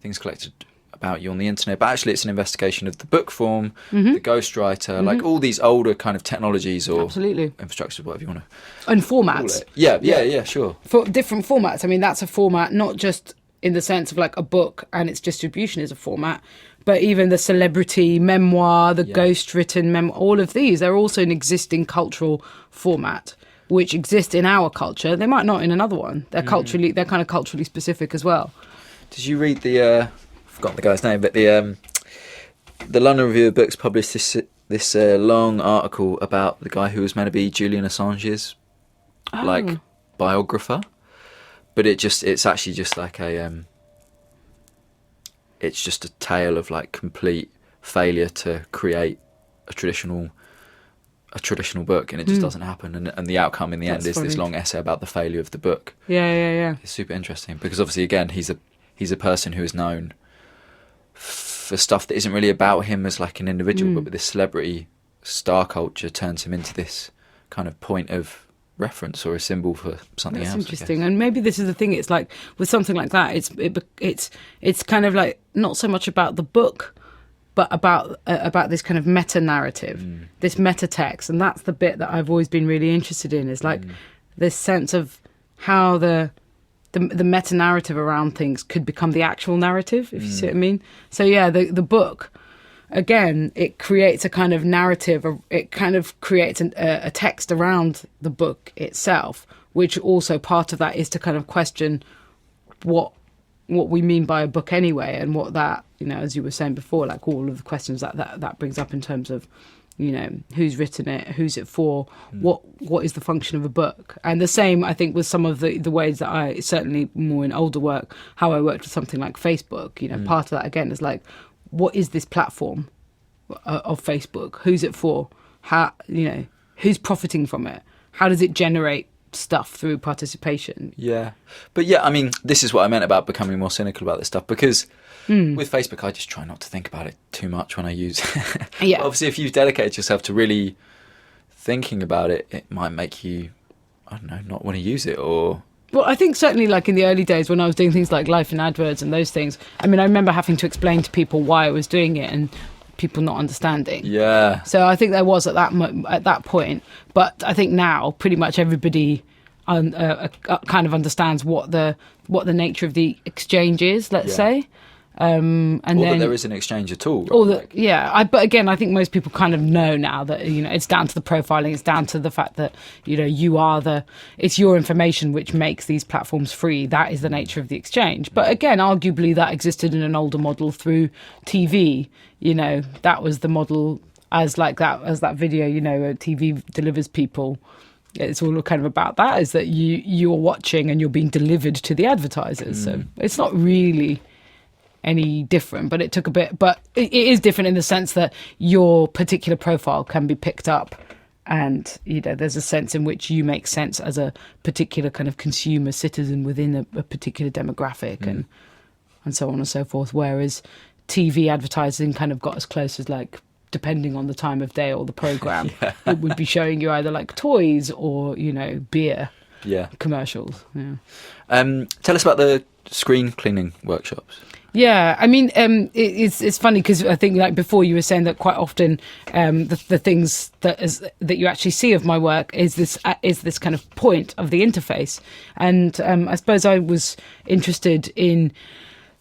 things collected about you on the internet, but actually it's an investigation of the book form, the ghostwriter, like all these older kind of technologies or infrastructures, whatever you want to. And formats. Yeah, sure. For different formats. I mean, that's a format, not just in the sense of like a book and its distribution is a format, but even the celebrity memoir, the ghost-written memoir, all of these, they're also an existing cultural format which exists in our culture. They might not in another one. They're they're kind of culturally specific as well. Did you read the I've forgotten the guy's name, but the London Review of Books published this long article about the guy who was meant to be Julian Assange's like biographer, but it's actually just like it's just a tale of like complete failure to create a traditional book, and it just doesn't happen, and the outcome in the end is this long essay about the failure of the book. Yeah. It's super interesting because obviously again he's a person who is known for stuff that isn't really about him as like an individual, but with this celebrity star culture turns him into this kind of point of reference or a symbol for something else. That's interesting. And maybe this is the thing, it's like with something like that, it's kind of like not so much about the book, but about this kind of meta narrative, this meta text, and that's the bit that I've always been really interested in, is like this sense of how the meta narrative around things could become the actual narrative, if you see what I mean. So yeah, the book, again, it creates a kind of narrative, it kind of creates a text around the book itself, which also part of that is to kind of question what we mean by a book anyway, and what that, you know, as you were saying before, like all of the questions that brings up in terms of, you know, who's written it, who's it for, what is the function of a book. And the same, I think, with some of the ways that I, certainly more in older work, how I worked with something like Facebook, you know, part of that again is like, what is this platform of Facebook? Who's it for? How, you know, who's profiting from it? How does it generate stuff through participation. Yeah. But yeah, I mean, this is what I meant about becoming more cynical about this stuff, because with Facebook, I just try not to think about it too much when I use it. Yeah. But obviously, if you've dedicated yourself to really thinking about it, it might make you, I don't know, not want to use it, or... Well, I think certainly like in the early days when I was doing things like life and adverts and those things, I mean, I remember having to explain to people why I was doing it and people not understanding. Yeah. So I think there was at that point. But I think now pretty much everybody kind of understands what the nature of the exchange is, let's say. And or then that there is an exchange at all. Right? But again, I think most people kind of know now that, you know, it's down to the profiling, it's down to the fact that, you know, it's your information which makes these platforms free. That is the nature of the exchange. But again, arguably that existed in an older model through TV. You know, that was the model as that video, you know, TV delivers people. It's all kind of about that, is that you're watching and you're being delivered to the advertisers. So it's not really any different, but it took a bit. But it is different in the sense that your particular profile can be picked up, and you know there's a sense in which you make sense as a particular kind of consumer citizen within a particular demographic, and so on and so forth. Whereas TV advertising kind of got as close as, like, depending on the time of day or the program, it would be showing you either like toys or, you know, beer commercials. Tell us about the screen cleaning workshops. Yeah, I mean, it's funny because I think, like before, you were saying that quite often the things that you actually see of my work is this kind of point of the interface, and I suppose I was interested in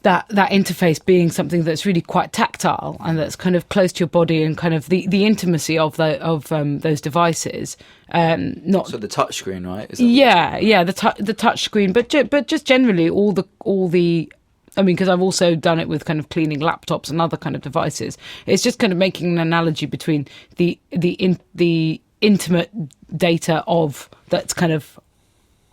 that interface being something that's really quite tactile and that's kind of close to your body, and kind of the intimacy of those devices. Not so the touch screen, right? The touch screen, but just generally all the. I mean, because I've also done it with kind of cleaning laptops and other kind of devices. It's just kind of making an analogy between the intimate data of that's kind of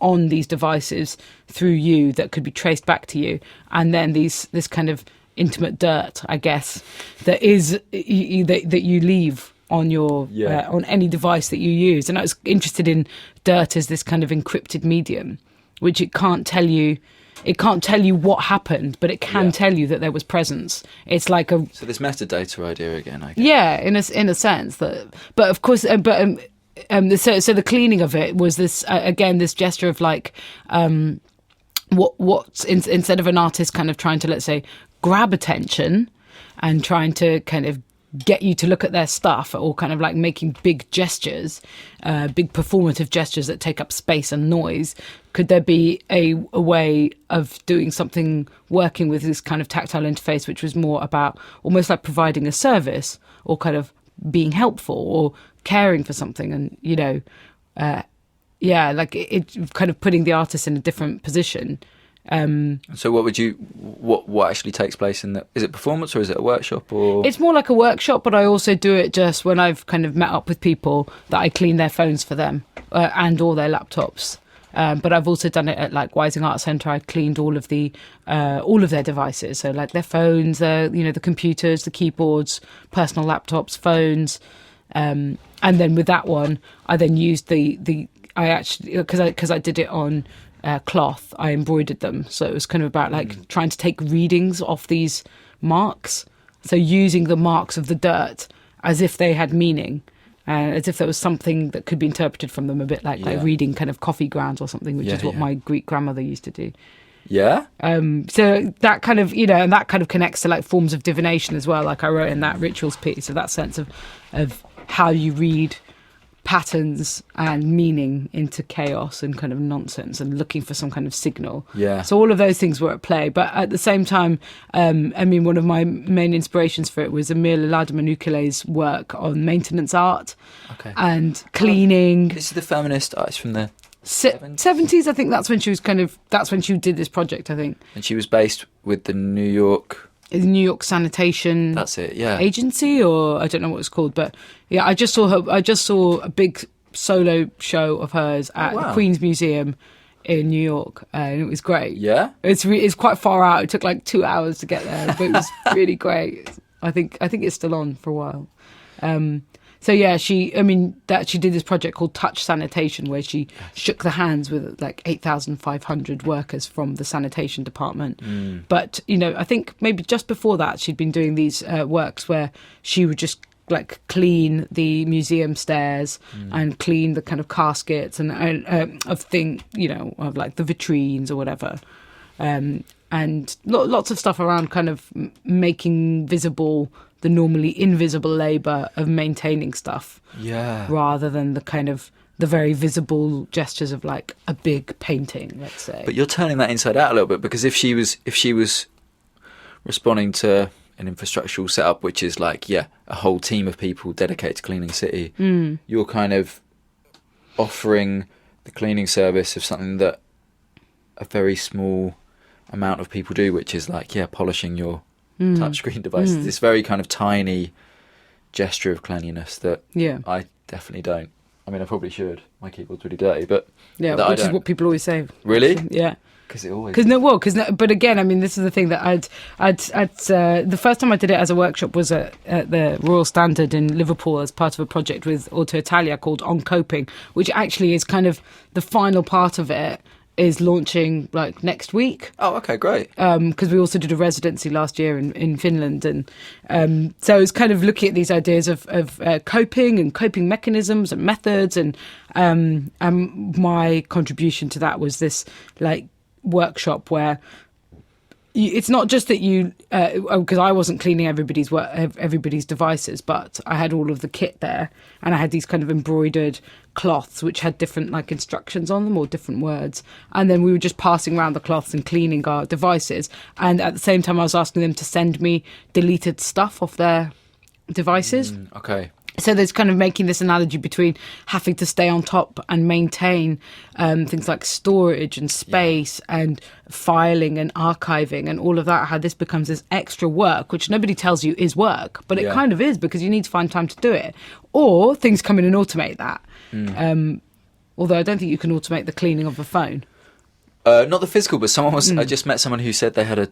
on these devices through you that could be traced back to you, and then this kind of intimate dirt, I guess, that you leave on your on any device that you use. And I was interested in dirt as this kind of encrypted medium, which it can't tell you. It can't tell you what happened, but it can tell you that there was presence. It's like so this metadata idea again, I guess. Yeah, in a sense that, but of course, so the cleaning of it was this again this gesture of like instead of an artist kind of trying to, let's say, grab attention and trying to kind of get you to look at their stuff, or kind of like making big gestures, big performative gestures that take up space and noise. Could there be a way of doing something, working with this kind of tactile interface, which was more about almost like providing a service, or kind of being helpful, or caring for something, and, you know, like it kind of putting the artist in a different position. So what actually takes place in is it performance, or is it a workshop, or? It's more like a workshop, but I also do it just when I've kind of met up with people that I clean their phones for them, and or their laptops. But I've also done it at like Wising Art Centre. I cleaned all of their devices, so like their phones, the computers, the keyboards, personal laptops, phones, and then with that one, I then used because I did it on cloth. I embroidered them, so it was kind of about like trying to take readings off these marks. So using the marks of the dirt as if they had meaning. As if there was something that could be interpreted from them, a bit like reading kind of coffee grounds or something, which is what my Greek grandmother used to do. Yeah. So that kind of, and that kind of connects to like forms of divination as well. Like I wrote in that rituals piece, so that sense of how you read patterns and meaning into chaos and kind of nonsense, and looking for some kind of signal. Yeah. So all of those things were at play. But at the same time, I mean, one of my main inspirations for it was Emile Lademanukile's work on maintenance art and cleaning. This is the feminist artist from the 70s. I think that's when she did this project, I think. And she was based with the New York Sanitation. That's it, yeah. Agency, or I don't know what it's called, but yeah, I just saw a big solo show of hers at the Queen's Museum in New York, and it was great. Yeah, it's quite far out. It took like 2 hours to get there, but it was really great. I think it's still on for a while. So yeah, she did this project called Touch Sanitation, where she shook the hands with like 8,500 workers from the sanitation department. But I think maybe just before that, she'd been doing these works where she would just like clean the museum stairs and clean the kind of caskets and of like the vitrines or whatever. And lots of stuff around kind of making visible the normally invisible labour of maintaining stuff, rather than the kind of the very visible gestures of like a big painting, let's say. But you're turning that inside out a little bit, because if she was responding to an infrastructural setup, which is like a whole team of people dedicated to cleaning a city, you're kind of offering the cleaning service of something that a very small amount of people do, which is like polishing your touchscreen device. This very kind of tiny gesture of cleanliness that I definitely don't. I mean, I probably should. My keyboard's really dirty, but which is what people always say. Really? Yeah. But again, I mean, this is the thing that the first time I did it as a workshop was at the Royal Standard in Liverpool as part of a project with Auto Italia called On Coping, which actually is kind of the final part of it. Is launching like next week. Oh, okay, great. Because we also did a residency last year in Finland, and so I was kind of looking at these ideas of coping and coping mechanisms and methods, and my contribution to that was this like workshop where it's not just that you because I wasn't cleaning everybody's devices, but I had all of the kit there, and I had these kind of embroidered cloths which had different like instructions on them or different words, and then we were just passing around the cloths and cleaning our devices, and at the same time I was asking them to send me deleted stuff off their devices. Okay. So there's kind of making this analogy between having to stay on top and maintain things like storage and space and filing and archiving and all of that, how this becomes this extra work, which nobody tells you is work, but it kind of is, because you need to find time to do it. Or things come in and automate that. Although I don't think you can automate the cleaning of a phone. Not the physical, but someone was. I just met someone who said they had a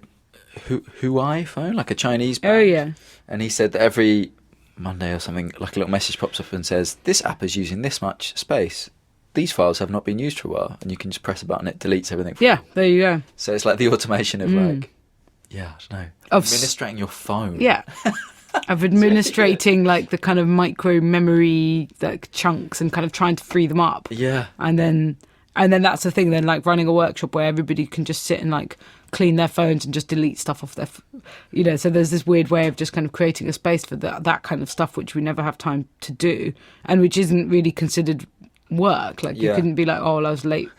Huawei phone, like a Chinese brand. Oh, yeah. And he said that every Monday or something, like a little message pops up and says, this app is using this much space. These files have not been used for a while. And you can just press a button, it deletes everything. There you go. So it's like the automation of like, I don't know, administrating your phone. Yeah. Of administrating like the kind of micro memory like chunks and kind of trying to free them up. Yeah. And then that's the thing, then like running a workshop where everybody can just sit and like clean their phones and just delete stuff off their so there's this weird way of just kind of creating a space for that kind of stuff which we never have time to do, and which isn't really considered work. Like you couldn't be like, oh, well, I was late,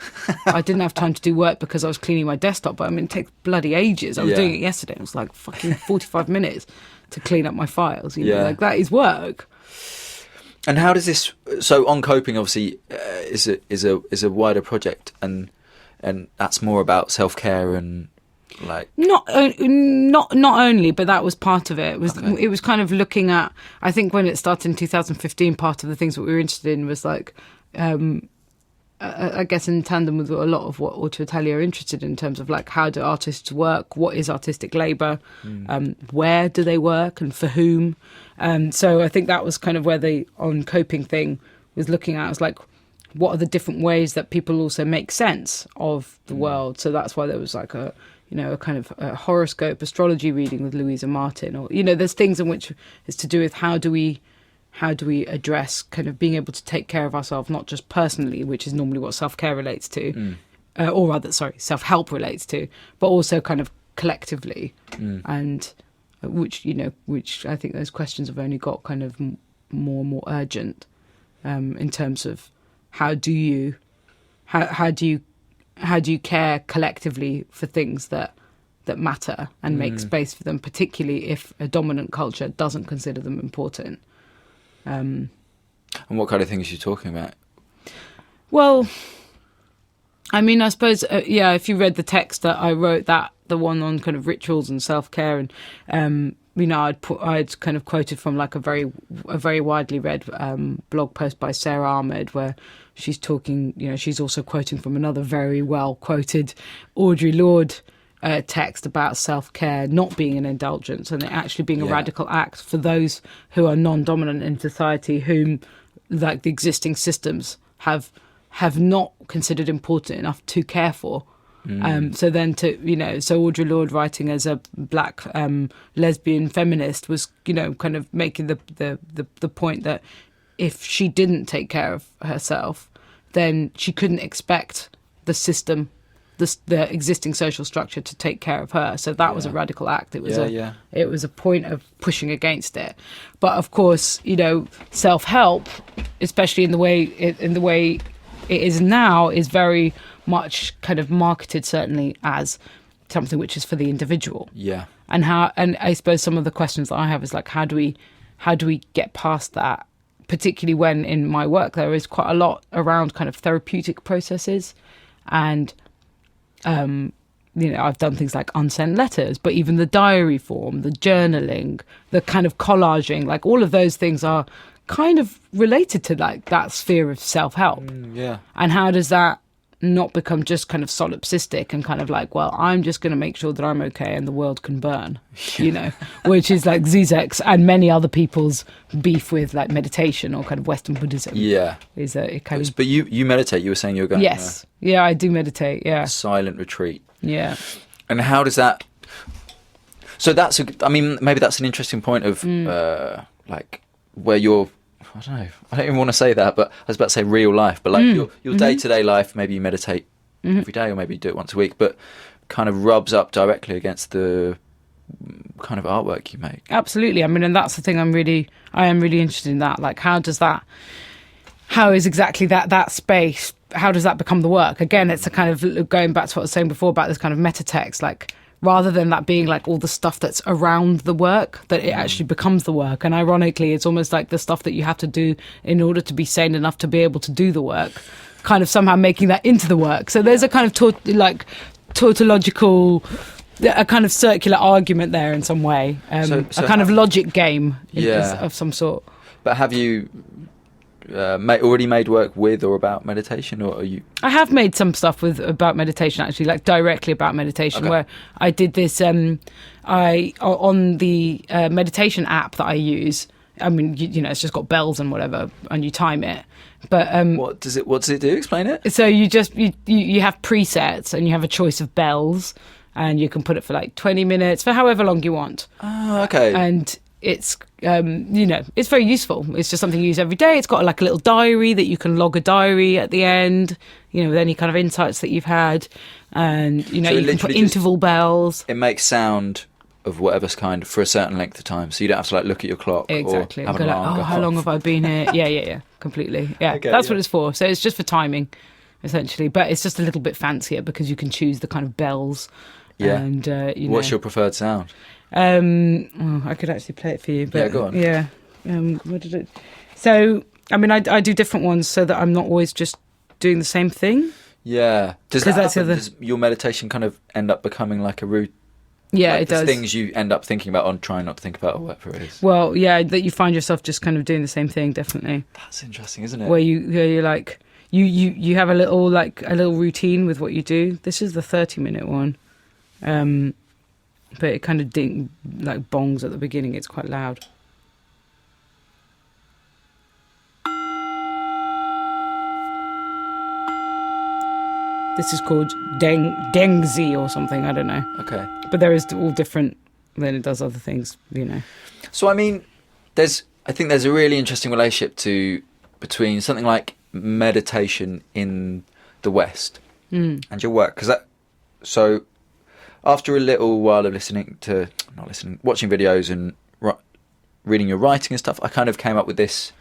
I didn't have time to do work because I was cleaning my desktop, but I mean it takes bloody ages. I was doing it yesterday, it was like fucking 45 minutes to clean up my files, like that is work. And how does this? So On Coping obviously is a wider project, and that's more about self-care and like not only, but that was part of it. It was kind of looking at. I think when it started in 2015, part of the things that we were interested in was like, I guess in tandem with a lot of what Auto Italia are interested in terms of like how do artists work, what is artistic labour, where do they work, and for whom. So I think that was kind of where the On Coping thing was looking at. It was like, what are the different ways that people also make sense of the world? So that's why there was like a kind of a horoscope astrology reading with Louisa Martin, or there's things in which it's to do with how do we address kind of being able to take care of ourselves, not just personally, which is normally what self-care relates to, or rather, self-help relates to, but also kind of collectively, and which I think those questions have only got kind of more and more urgent in terms of how do you care collectively for things that matter and make space for them, particularly if a dominant culture doesn't consider them important. And what kind of things are you talking about? Well, I mean, I suppose, if you read the text that I wrote, the one on kind of rituals and self-care, and I'd kind of quoted from like a very widely read blog post by Sarah Ahmed where she's talking, she's also quoting from another very well quoted Audre Lorde text about self-care not being an indulgence and it actually being a Yeah. radical act for those who are non-dominant in society, whom like the existing systems have not considered important enough to care for. So then so Audre Lorde, writing as a black lesbian feminist, was, kind of making the point that if she didn't take care of herself, then she couldn't expect the system, the existing social structure, to take care of her. So that was a radical act. It was it was a point of pushing against it. But of course, self-help, especially in the way it is now, is very much kind of marketed certainly as something which is for the individual. Yeah. And I suppose some of the questions that I have is like, how do we get past that? Particularly when in my work there is quite a lot around kind of therapeutic processes, and I've done things like unsent letters, but even the diary form, the journaling, the kind of collaging, like all of those things are kind of related to like that sphere of self-help. Yeah. And how does that not become just kind of solipsistic and kind of like, well, I'm just going to make sure that I'm okay and the world can burn, which is like Zizek's and many other people's beef with like meditation or kind of Western Buddhism. Yeah. Is that it kind of... But you meditate. You were saying you were going. Yes. Yeah, I do meditate. Yeah. Silent retreat. Yeah. And how does that? So maybe that's an interesting point of like where you're. I don't know. I don't even want to say that, but I was about to say real life. But like your day-to-day life, maybe you meditate every day, or maybe you do it once a week, but kind of rubs up directly against the kind of artwork you make. Absolutely. I mean, and that's the thing. I am really interested in that. Like, how is exactly that space? How does that become the work? Again, it's a kind of going back to what I was saying before about this kind of meta text, like, rather than that being like all the stuff that's around the work, that it actually becomes the work. And ironically, it's almost like the stuff that you have to do in order to be sane enough to be able to do the work, kind of somehow making that into the work. So there's a kind of tautological, a kind of circular argument there in some way, a kind of logic game of some sort. But have you already made work with or about meditation, or are you? I have made some stuff about meditation, actually, like directly about meditation, where I did this. On the meditation app that I use. I mean, it's just got bells and whatever, and you time it. But what does it do? Explain it. So you have presets, and you have a choice of bells, and you can put it for like 20 minutes, for however long you want. Oh, okay. And it's it's very useful. It's just something you use every day. It's got like a little diary that you can log a diary at the end, with any kind of insights that you've had, and so you can put interval bells. It makes sound of whatever's kind for a certain length of time, so you don't have to like look at your clock. Exactly. Or have an alarm go how long have I been here? Yeah, completely. Yeah, okay, that's what it's for. So it's just for timing, essentially, but it's just a little bit fancier because you can choose the kind of bells. Yeah. And what's your preferred sound? I could actually play it for you. But, yeah, go on. Yeah. What did it? So, I mean, I do different ones so that I'm not always just doing the same thing. Yeah. Does your meditation kind of end up becoming like a route? Yeah, like it does. Things you end up thinking about on trying not to think about or whatever it is. Well, yeah, that you find yourself just kind of doing the same thing, definitely. That's interesting, isn't it? Where you're like you have a little routine with what you do. This is the 30-minute one. But it kind of bongs at the beginning. It's quite loud. This is called Dengzi or something. I don't know. Okay. But there is all different. Then it does other things, So I mean, I think there's a really interesting relationship between something like meditation in the West and your work, so. After a little while of watching videos and reading your writing and stuff, I kind of came up with this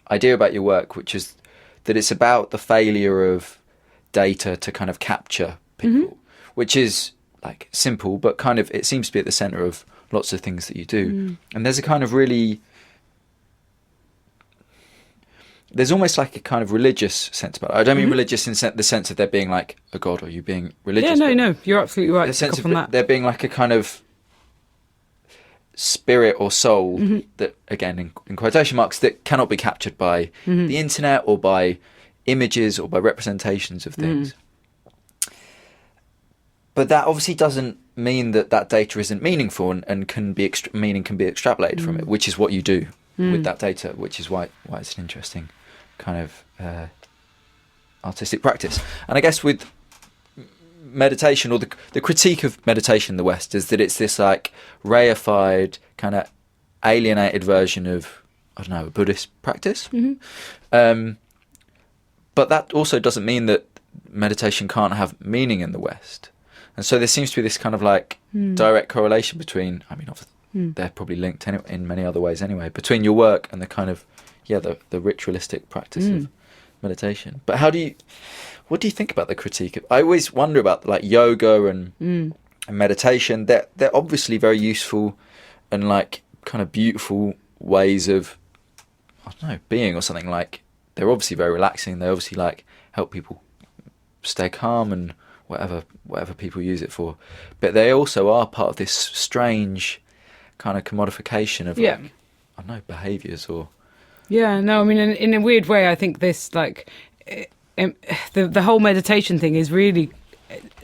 idea about your work, which is that it's about the failure of data to kind of capture people, which is like simple, but kind of it seems to be at the centre of lots of things that you do. And there's a kind of there's almost like a kind of religious sense about it. I don't mean religious in the sense of there being like a god or you being religious. Yeah, no, you're absolutely right. The sense of there being like a kind of spirit or soul that, again, in quotation marks, that cannot be captured by the internet or by images or by representations of things. but that obviously doesn't mean that data isn't meaningful and can be meaning can be extrapolated from it, which is what you do with that data, which is why it's an interesting kind of artistic practice. And I guess with meditation, or the critique of meditation in the West, is that it's this like reified, kind of alienated version of, I don't know, a Buddhist practice. But that also doesn't mean that meditation can't have meaning in the West. And so there seems to be this kind of like direct correlation between, I mean, they're probably linked in many other ways anyway, between your work and the kind of, the ritualistic practice of meditation. But what do you think about the critique I always wonder about like yoga and meditation. They're obviously very useful and like kind of beautiful ways of, I don't know, being or something. Like they're obviously very relaxing. They obviously like help people stay calm and whatever people use it for. But they also are part of this strange kind of commodification of like, I don't know, behaviours or. Yeah, no, I mean, in a weird way, I think this like the whole meditation thing is really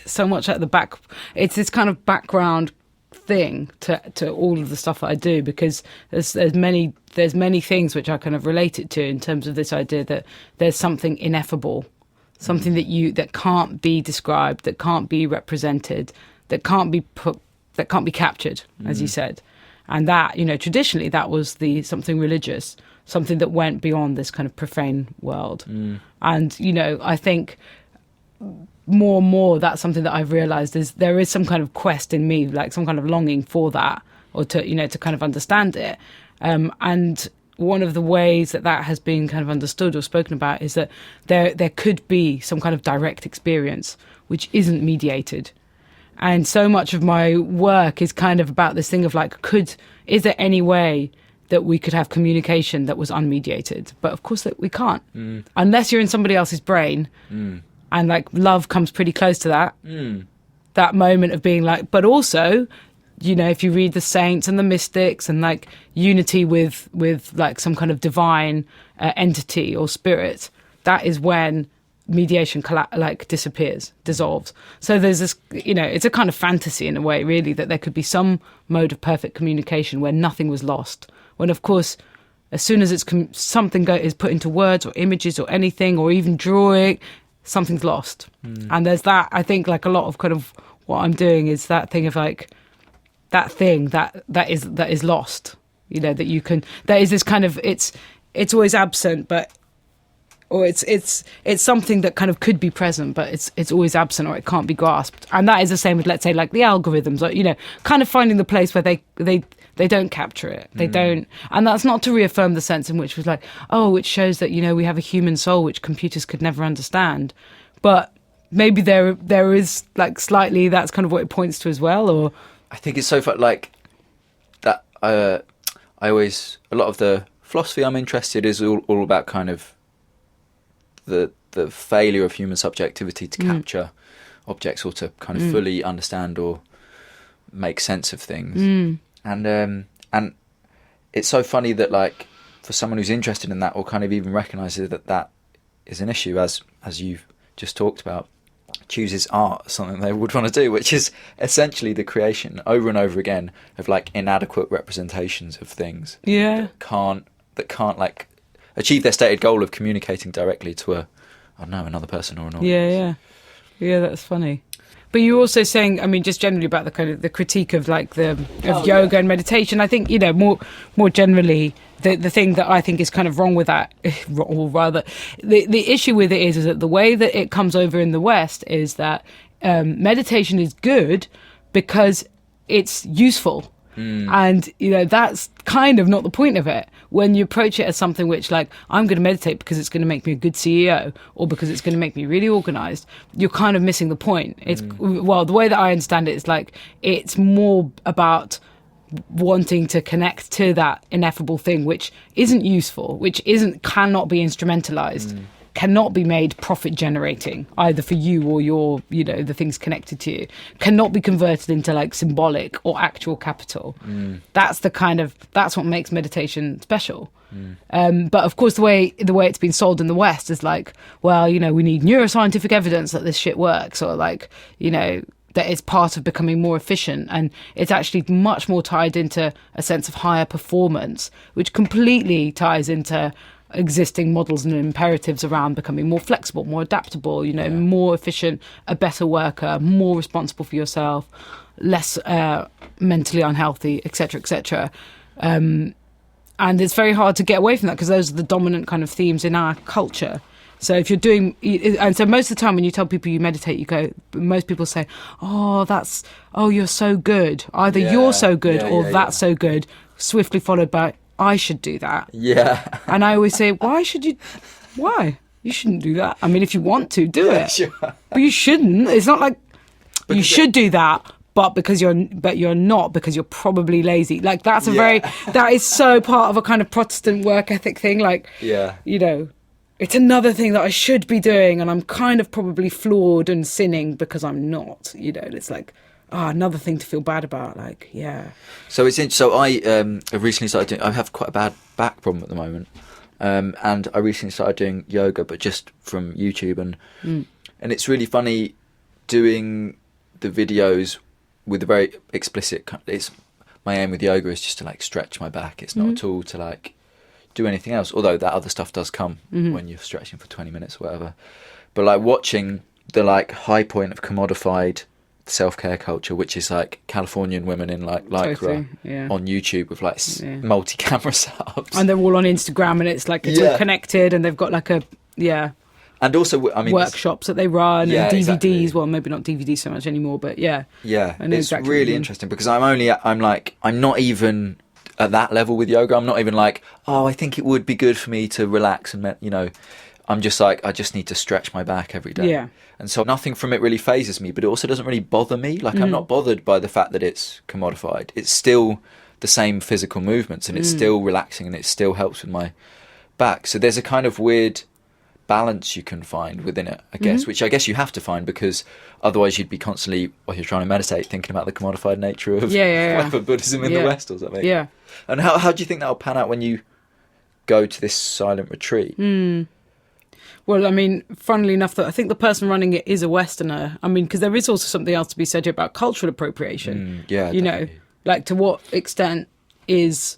so much at the back. It's this kind of background thing to all of the stuff that I do, because there's many things which I kind of relate it to in terms of this idea that there's something ineffable, something that can't be described, that can't be represented, that can't be captured, as you said. And that, traditionally that was something religious, something that went beyond this kind of profane world. And, I think more and more that's something that I've realised is there is some kind of quest in me, like some kind of longing for that, or to kind of understand it. And one of the ways that has been kind of understood or spoken about is that there could be some kind of direct experience which isn't mediated. And so much of my work is kind of about this thing of like, is there any way that we could have communication that was unmediated? But of course that we can't, unless you're in somebody else's brain. And like love comes pretty close to that, that moment of being like, but also, if you read the saints and the mystics and like unity with like some kind of divine entity or spirit, that is when mediation dissolves. So there's this, it's a kind of fantasy in a way, really, that there could be some mode of perfect communication where nothing was lost. When of course, as soon as something is put into words or images or anything, or even drawing, something's lost. And there's that, I think, like a lot of kind of what I'm doing is that thing of like that thing that is lost, that you can, there is this kind of, it's always absent, but or it's something that kind of could be present, but it's always absent, or it can't be grasped. And that is the same with, let's say, like the algorithms, like, kind of finding the place where they don't capture it. They don't. And that's not to reaffirm the sense in which was like, it shows that, we have a human soul which computers could never understand. But maybe there is like slightly, that's kind of what it points to as well. Or I think it's so fun, like that. A lot of the philosophy I'm interested in is all about kind of the failure of human subjectivity to capture objects or to kind of fully understand or make sense of things. And it's so funny that like for someone who's interested in that, or kind of even recognises that is an issue, as you've just talked about, chooses art as something they would want to do, which is essentially the creation over and over again of like inadequate representations of things that can't like achieve their stated goal of communicating directly to another person or an audience. Yeah, that's funny. But you're also saying, I mean, just generally about the kind of the critique of like yoga and meditation. I think, more generally, the thing that I think is kind of wrong with that, or rather, the issue with it is that the way that it comes over in the West is that meditation is good because it's useful. And, that's kind of not the point of it. When you approach it as something which, like, I'm going to meditate because it's going to make me a good CEO, or because it's going to make me really organised, you're kind of missing the point. It's well, the way that I understand it is like it's more about wanting to connect to that ineffable thing which isn't useful, which cannot be instrumentalised. Cannot be made profit generating either for you or your, the things connected to you, cannot be converted into like symbolic or actual capital. That's what makes meditation special. But of course the way it's been sold in the West is like, well, we need neuroscientific evidence that this shit works, or like, that it's part of becoming more efficient, and it's actually much more tied into a sense of higher performance, which completely ties into existing models and imperatives around becoming more flexible, more adaptable, more efficient, a better worker, more responsible for yourself, less mentally unhealthy, etc., etc. And it's very hard to get away from that because those are the dominant kind of themes in our culture. So if you're doing, and so most of the time when you tell people you meditate, most people say, you're so good. Either you're so good or that's so good, swiftly followed by, I should do that. Yeah. And I always say, why? You shouldn't do that. I mean, if you want to, do it. Sure. But you shouldn't. It's not like you should do that, but you're not because you're probably lazy. Like that is so part of a kind of Protestant work ethic thing. Like, it's another thing that I should be doing, and I'm kind of probably flawed and sinning because I'm not. It's like, another thing to feel bad about. Like, yeah. So I have recently started doing. I have quite a bad back problem at the moment, and I recently started doing yoga, but just from YouTube, and it's really funny doing the videos with a very explicit. It's my aim with yoga is just to like stretch my back. It's not at all to like do anything else, although that other stuff does come when you're stretching for 20 minutes or whatever. But like watching the like high point of commodified self-care culture, which is like Californian women in like lycra on YouTube with like multi-camera setups, and they're all on Instagram, and it's like it's all connected, and they've got like and also I mean workshops that they run, and DVDs. Exactly. Well, maybe not DVDs so much anymore, but it's really interesting because I'm not even at that level with yoga. I'm not even like, I think it would be good for me to relax and I'm just like, I just need to stretch my back every day. Yeah. And so nothing from it really phases me, but it also doesn't really bother me. Like I'm not bothered by the fact that it's commodified. It's still the same physical movements, and it's still relaxing, and it still helps with my back. So there's a kind of weird balance you can find within it, I guess, which I guess you have to find, because otherwise you'd be constantly, while you're trying to meditate, thinking about the commodified nature of whatever Buddhism in the West or something. Yeah. And how do you think that'll pan out when you go to this silent retreat? Well, I mean, funnily enough, I think the person running it is a Westerner. I mean, because there is also something else to be said here about cultural appropriation. Definitely. Like to what extent is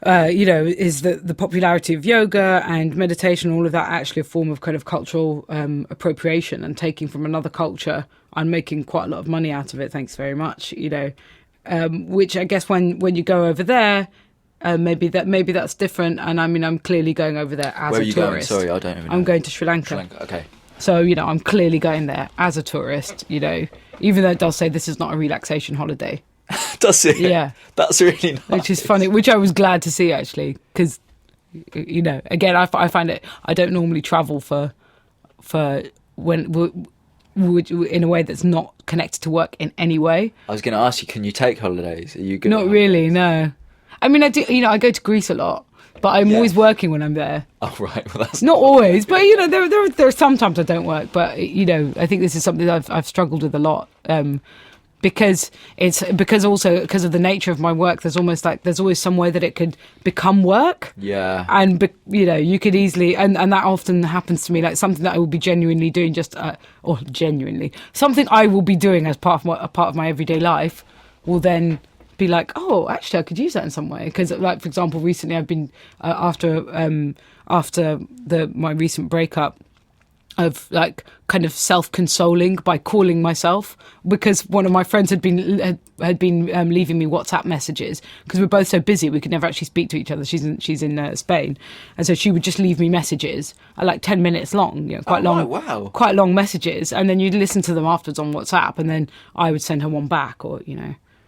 the popularity of yoga and meditation, all of that, actually a form of kind of cultural appropriation and taking from another culture and making quite a lot of money out of it. Thanks very much. Which I guess when you go over there, maybe that's different. And I mean, I'm clearly going over there as Where a are you tourist. going? Sorry, I don't even know. I'm going to Sri Lanka. Sri Lanka, okay. So, I'm clearly going there as a tourist, even though it does say this is not a relaxation holiday. Does it? Yeah. That's really nice. Which is funny, which I was glad to see, actually, because, again, I find it, I don't normally travel for when in a way that's not connected to work in any way. I was going to ask you, can you take holidays? Are you good? Not really, no. I mean, I do. I go to Greece a lot, but I'm always working when I'm there. Oh right, well that's not always, but there are sometimes I don't work. But I think this is something that I've struggled with a lot. Because of the nature of my work, there's always some way that it could become work. Yeah. And you could easily, and that often happens to me, like something that I will be genuinely doing something I will be doing as part of my everyday life will then be like, oh, actually I could use that in some way. Because like, for example, recently I've been after my recent breakup, of like kind of self-consoling by calling myself, because one of my friends had been leaving me WhatsApp messages because we're both so busy we could never actually speak to each other. She's in Spain, and so she would just leave me messages at like 10 minutes long, quite long messages, and then you'd listen to them afterwards on WhatsApp, and then I would send her one back, or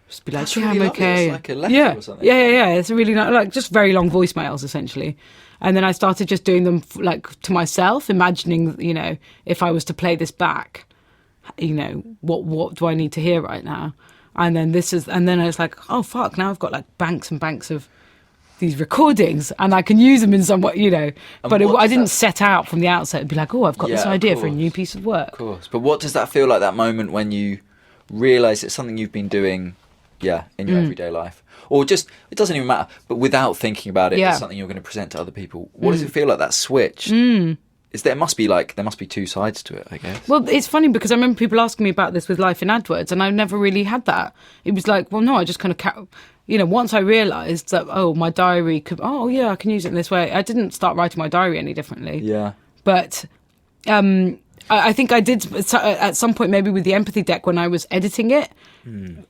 just be like, that's yeah, really I'm okay. It's like a letter or something. Yeah. It's really like just very long voicemails essentially. And then I started just doing them like to myself, imagining, if I was to play this back, what do I need to hear right now? And then I was like, oh fuck, now I've got like banks and banks of these recordings, and I can use them in some way, But I didn't set out from the outset and be like, oh, I've got this idea for a new piece of work. Of course, but what does that feel like, that moment when you realise it's something you've been doing, in your everyday life? Or just, it doesn't even matter, but without thinking about it, it's something you're going to present to other people. What does it feel like, that switch? there must be two sides to it, I guess. Well, it's funny because I remember people asking me about this with Life in AdWords, and I never really had that. It was like, well, no, I just kind of, once I realised that, my diary could, I can use it in this way. I didn't start writing my diary any differently. Yeah. But I think I did at some point, maybe with the empathy deck when I was editing it,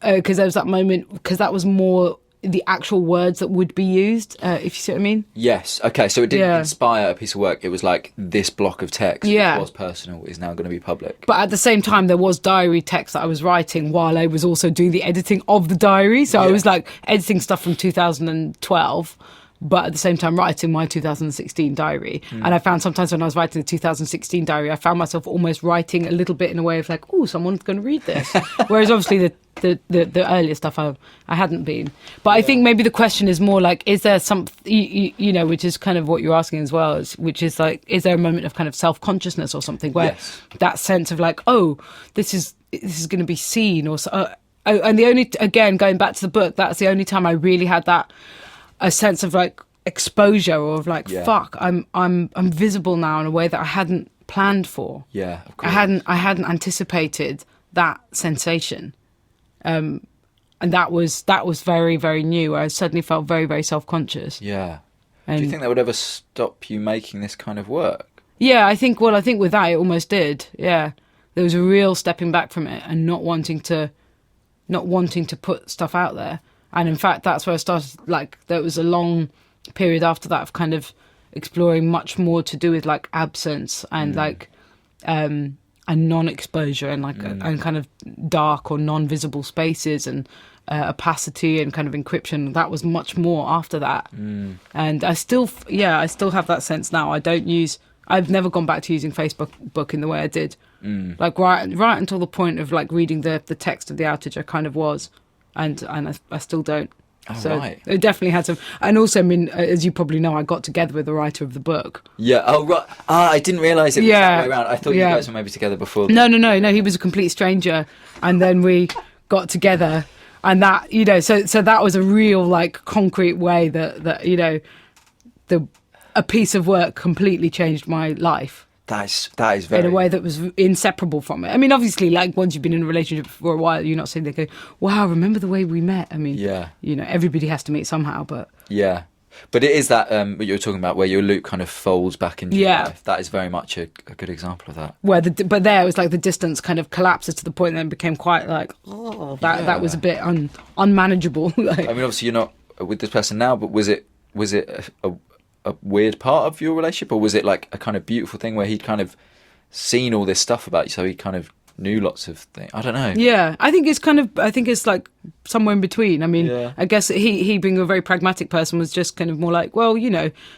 because there was that moment, because that was more the actual words that would be used, if you see what I mean. Yes. Okay. So it didn't inspire a piece of work. It was like this block of text, which was personal, is now going to be public. But at the same time, there was diary text that I was writing while I was also doing the editing of the diary. So I was like editing stuff from 2012. But at the same time writing my 2016 diary. And I found sometimes when I was writing the 2016 diary, I found myself almost writing a little bit in a way of like, oh, someone's going to read this. Whereas obviously the earlier stuff I hadn't been. But I think maybe the question is more like, is there some, which is kind of what you're asking as well, which is like, is there a moment of kind of self-consciousness or something where that sense of like, oh, this is going to be seen or so. And the only, again, going back to the book, that's the only time I really had that, a sense of like exposure or of like, fuck, I'm visible now in a way that I hadn't planned for. Yeah, of course. I hadn't anticipated that sensation. And that was very, very new. I suddenly felt very, very self-conscious. Yeah. Do you think that would ever stop you making this kind of work? Yeah, I think with that it almost did. Yeah. There was a real stepping back from it and not wanting to put stuff out there. And in fact, that's where I started, like, there was a long period after that of kind of exploring much more to do with, like, absence and, like, and non-exposure and, like, and kind of dark or non-visible spaces and opacity and kind of encryption. That was much more after that. And I still have that sense now. I've never gone back to using Facebook in the way I did. Like, right until the point of, like, reading the text of the outage, I kind of was. And I still don't. Oh, so right. It definitely had some. And also, I mean, as you probably know, I got together with the writer of the book. Yeah. Oh, right. I didn't realise it was that way around. I thought you guys were maybe together before. No. He was a complete stranger. And then we got together. And that, so that was a real, like, concrete way that a piece of work completely changed my life. That is very... in a way that was inseparable from it. I mean, obviously, like, once you've been in a relationship for a while, you're not sitting there going, wow, remember the way we met? I mean, everybody has to meet somehow, but... Yeah. But it is that, what you were talking about, where your loop kind of folds back into your life. That is very much a good example of that. But there, it was like the distance kind of collapses to the point that it became quite like, that was a bit unmanageable. Like, I mean, obviously, you're not with this person now, but was it a weird part of your relationship, or was it like a kind of beautiful thing where he'd kind of seen all this stuff about you, so he kind of knew lots of things? I don't know. Yeah, I think it's like somewhere in between. I mean, I guess he being a very pragmatic person was just kind of more like, well,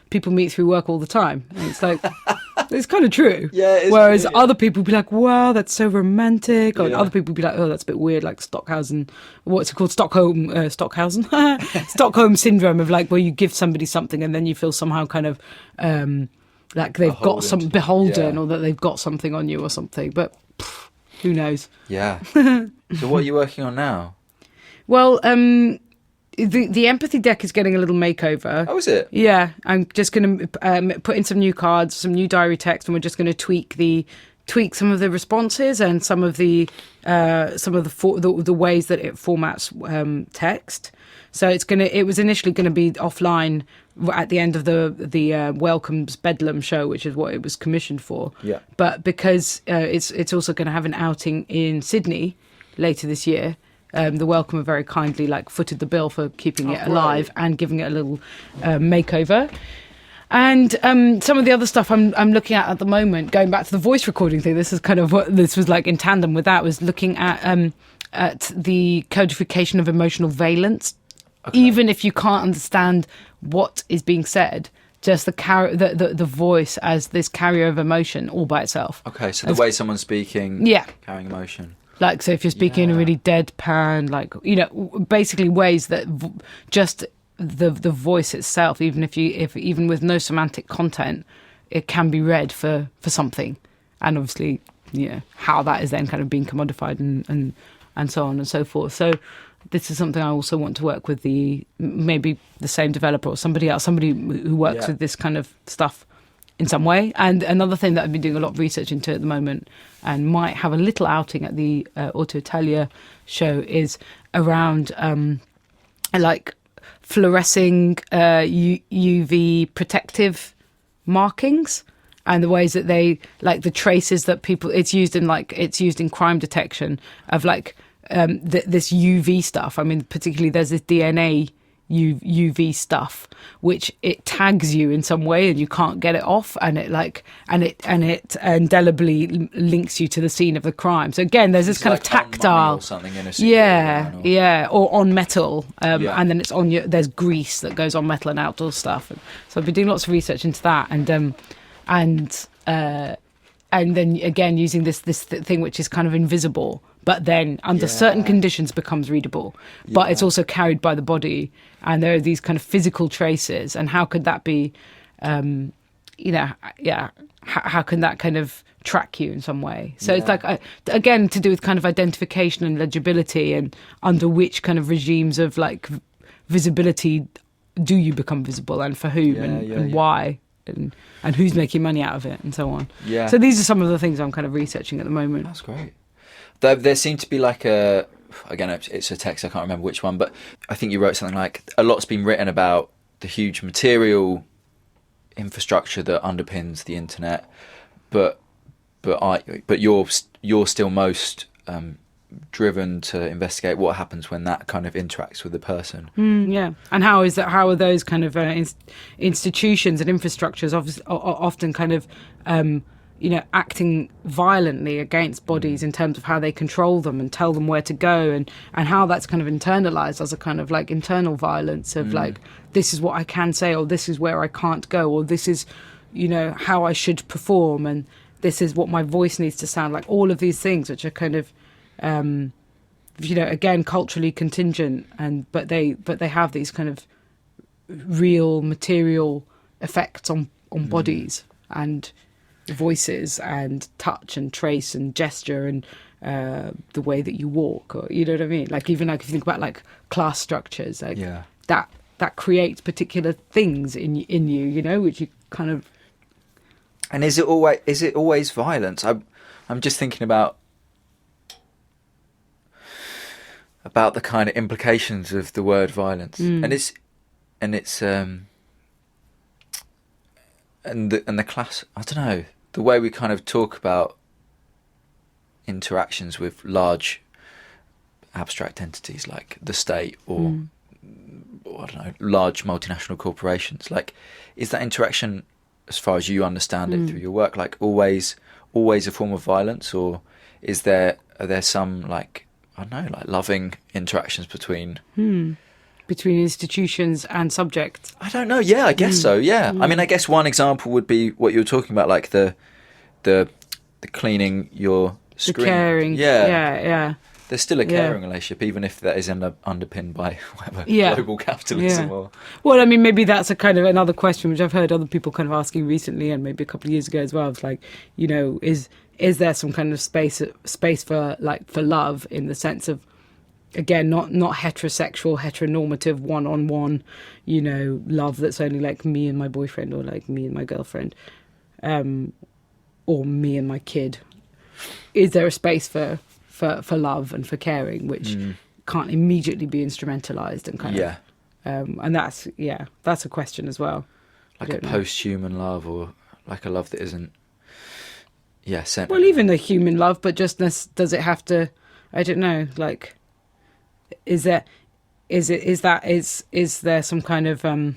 people meet through work all the time. And it's like, it's kind of true. Yeah. Whereas other people would be like, wow, that's so romantic. Or other people would be like, oh, that's a bit weird, like Stockhausen. What's it called? Stockhausen? Stockholm syndrome of like, where you give somebody something and then you feel somehow kind of like they've got some beholden or that they've got something on you or something. But who knows? Yeah. So what are you working on now? Well, the empathy deck is getting a little makeover. Oh, is it? Yeah, I'm just going to put in some new cards, some new diary text, and we're just going to tweak some of the responses and some of the ways that it formats text. So it was initially going to be offline at the end of the Welcome's Bedlam show, which is what it was commissioned for. Yeah. But because it's also going to have an outing in Sydney later this year, the Welcome have very kindly footed the bill for keeping it alive and giving it a little makeover. And some of the other stuff I'm looking at the moment, going back to the voice recording thing, this is kind of what this was like in tandem with that, was looking at the codification of emotional valence. Okay. Even if you can't understand what is being said, just the voice as this carrier of emotion all by itself. Okay, so the way someone's speaking, carrying emotion. Like, so if you're speaking in a really deadpan, basically ways that just the voice itself, even even with no semantic content, it can be read for something. And obviously, how that is then kind of being commodified and so on and so forth. So this is something I also want to work with maybe the same developer or somebody else, somebody who works with this kind of stuff in some way. And another thing that I've been doing a lot of research into at the moment, and might have a little outing at the Auto Italia show, is around like fluorescing UV protective markings, and the ways that they, like the traces that people, it's used in crime detection of like this UV stuff. I mean, particularly there's this DNA UV stuff which it tags you in some way and you can't get it off, and it indelibly links you to the scene of the crime. So again, there's this kind like of tactile or something in a or on metal, and then it's on your, there's grease that goes on metal and outdoor stuff. And so I've been doing lots of research into that, and then again using this thing which is kind of invisible, but then under certain conditions becomes readable, but it's also carried by the body, and there are these kind of physical traces. And how could that be, how can that kind of track you in some way? So it's like, again, to do with kind of identification and legibility, and under which kind of regimes of like visibility do you become visible, and for whom, and why, and who's making money out of it, and so on. Yeah. So these are some of the things I'm kind of researching at the moment. That's great. There seemed to be like again, it's a text, I can't remember which one, but I think you wrote something like, a lot's been written about the huge material infrastructure that underpins the internet, but you're still most driven to investigate what happens when that kind of interacts with the person. And how are those kind of institutions and infrastructures often kind of acting violently against bodies in terms of how they control them and tell them where to go, and how that's kind of internalized as a kind of like internal violence of like, this is what I can say, or this is where I can't go, or this is how I should perform, and this is what my voice needs to sound like. All of these things which are kind of again culturally contingent, but they have these kind of real material effects on bodies and voices and touch and trace and gesture and the way that you walk, or you know what I mean, like even like if you think about like class structures, like that creates particular things in you, which you kind of. And is it always violence? I'm just thinking about the kind of implications of the word violence, and the class, I don't know, the way we kind of talk about interactions with large abstract entities like the state or I don't know, large multinational corporations. Like, is that interaction, as far as you understand it through your work, like always a form of violence, or are there some like, I don't know, like loving interactions between institutions and subjects? I don't know. Yeah, I guess so. Yeah. I mean, I guess one example would be what you were talking about, like the cleaning your screen. The caring. Yeah. There's still a caring relationship, even if that is underpinned by whatever global capitalism. Or... Well, I mean, maybe that's a kind of another question which I've heard other people kind of asking recently, and maybe a couple of years ago as well. It's like, is there some kind of space for love, in the sense of, again, not heterosexual, heteronormative, one-on-one, love that's only like me and my boyfriend, or like me and my girlfriend, or me and my kid. Is there a space for love and for caring, which can't immediately be instrumentalized and kind of... and that's a question as well. Like a post-human love, or like a love that isn't... centered. Well, even a human love, but just does it have to... I don't know, like... Is there some kind of can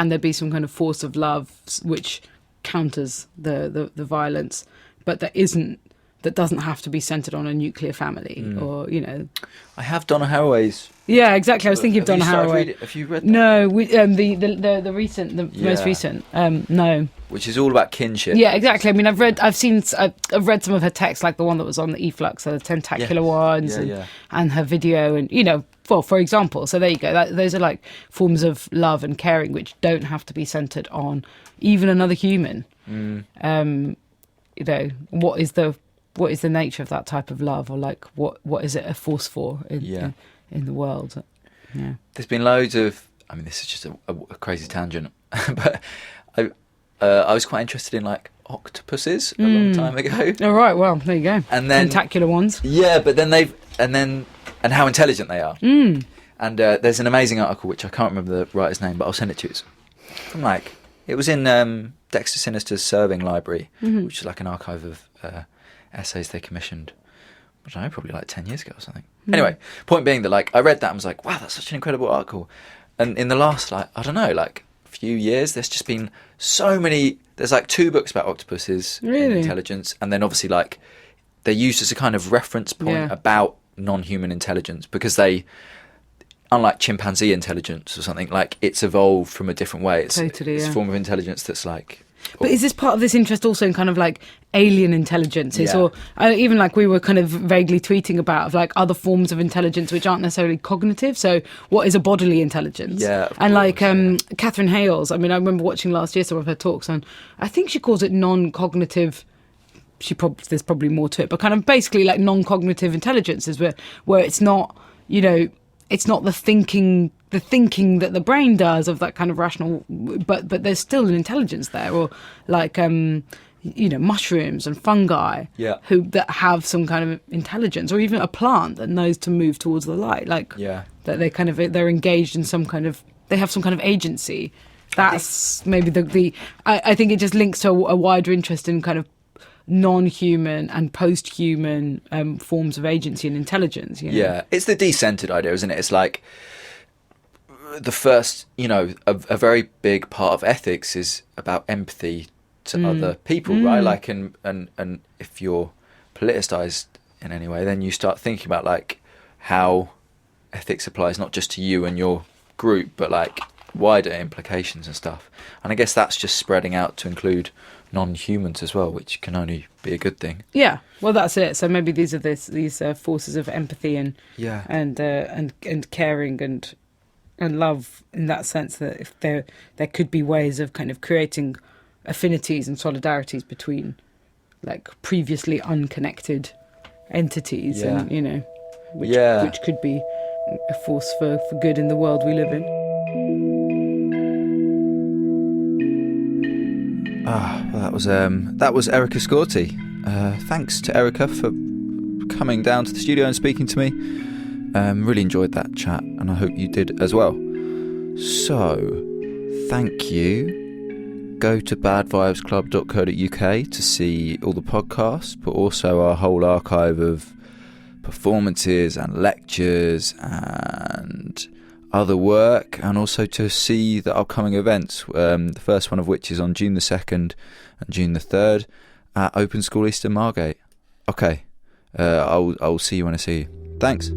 there be some kind of force of love which counters the violence, but that doesn't have to be centered on a nuclear family, or I have Donna Haraway's. Yeah, exactly. I was thinking of Donna Haraway. Have you read that? No, the most recent. No. Which is all about kinship. Yeah, exactly. I mean, I've read some of her texts, like the one that was on the eFlux, the tentacular ones, and her video, and for example. So there you go. Those are like forms of love and caring which don't have to be centered on even another human. What is the nature of that type of love, or like what is it a force for in the world? Yeah. There's been loads of, I mean, this is just a crazy tangent, but I was quite interested in like octopuses a long time ago. All right, well, there you go. And then tentacular ones. Yeah, but then and how intelligent they are. And there's an amazing article which I can't remember the writer's name, but I'll send it to you. It's from it was in Dexter Sinister's Serving Library, which is like an archive of essays they commissioned, I don't know, probably like 10 years ago or something. Anyway, point being that like I read that and was like, wow, that's such an incredible article. And in the last few years, there's just been so many. There's like 2 books about octopuses and intelligence, and then obviously like they're used as a kind of reference point about non-human intelligence, because they, unlike chimpanzee intelligence or something, like it's evolved from a different way. It's a form of intelligence that's like. But is this part of this interest also in kind of like alien intelligences, or even like we were kind of vaguely tweeting about of like other forms of intelligence which aren't necessarily cognitive? So what is a bodily intelligence? Yeah, and like Catherine Hales, I mean, I remember watching last year some of her talks, and I think she calls it non-cognitive. There's probably more to it, but kind of basically like non-cognitive intelligences where it's not, it's not the thinking that the brain does of that kind of rational, but there's still an intelligence there, or like mushrooms and fungi that have some kind of intelligence, or even a plant that knows to move towards the light, that they're engaged in some kind of, they have some kind of agency. That's maybe I think it just links to a wider interest in kind of non-human and post-human forms of agency and intelligence. Yeah, it's the decentered idea, isn't it? It's like the first, a very big part of ethics is about empathy to other people, right? Like, and if you're politicized in any way, then you start thinking about like how ethics applies not just to you and your group, but like wider implications and stuff. And I guess that's just spreading out to include non-humans as well, which can only be a good thing. Yeah, well, that's it. So maybe these are these forces of empathy and caring and love, in that sense, that if there could be ways of kind of creating affinities and solidarities between like previously unconnected entities, and which could be a force for good in the world we live in. Well, that was Erica Scourti. Thanks to Erica for coming down to the studio and speaking to me. Really enjoyed that chat, and I hope you did as well. So, thank you. Go to badvibesclub.co.uk to see all the podcasts, but also our whole archive of performances and lectures and other work, and also to see the upcoming events, the first one of which is on June the 2nd and June the 3rd at Open School Eastern Margate. Okay, I'll see you when I see you. Thanks.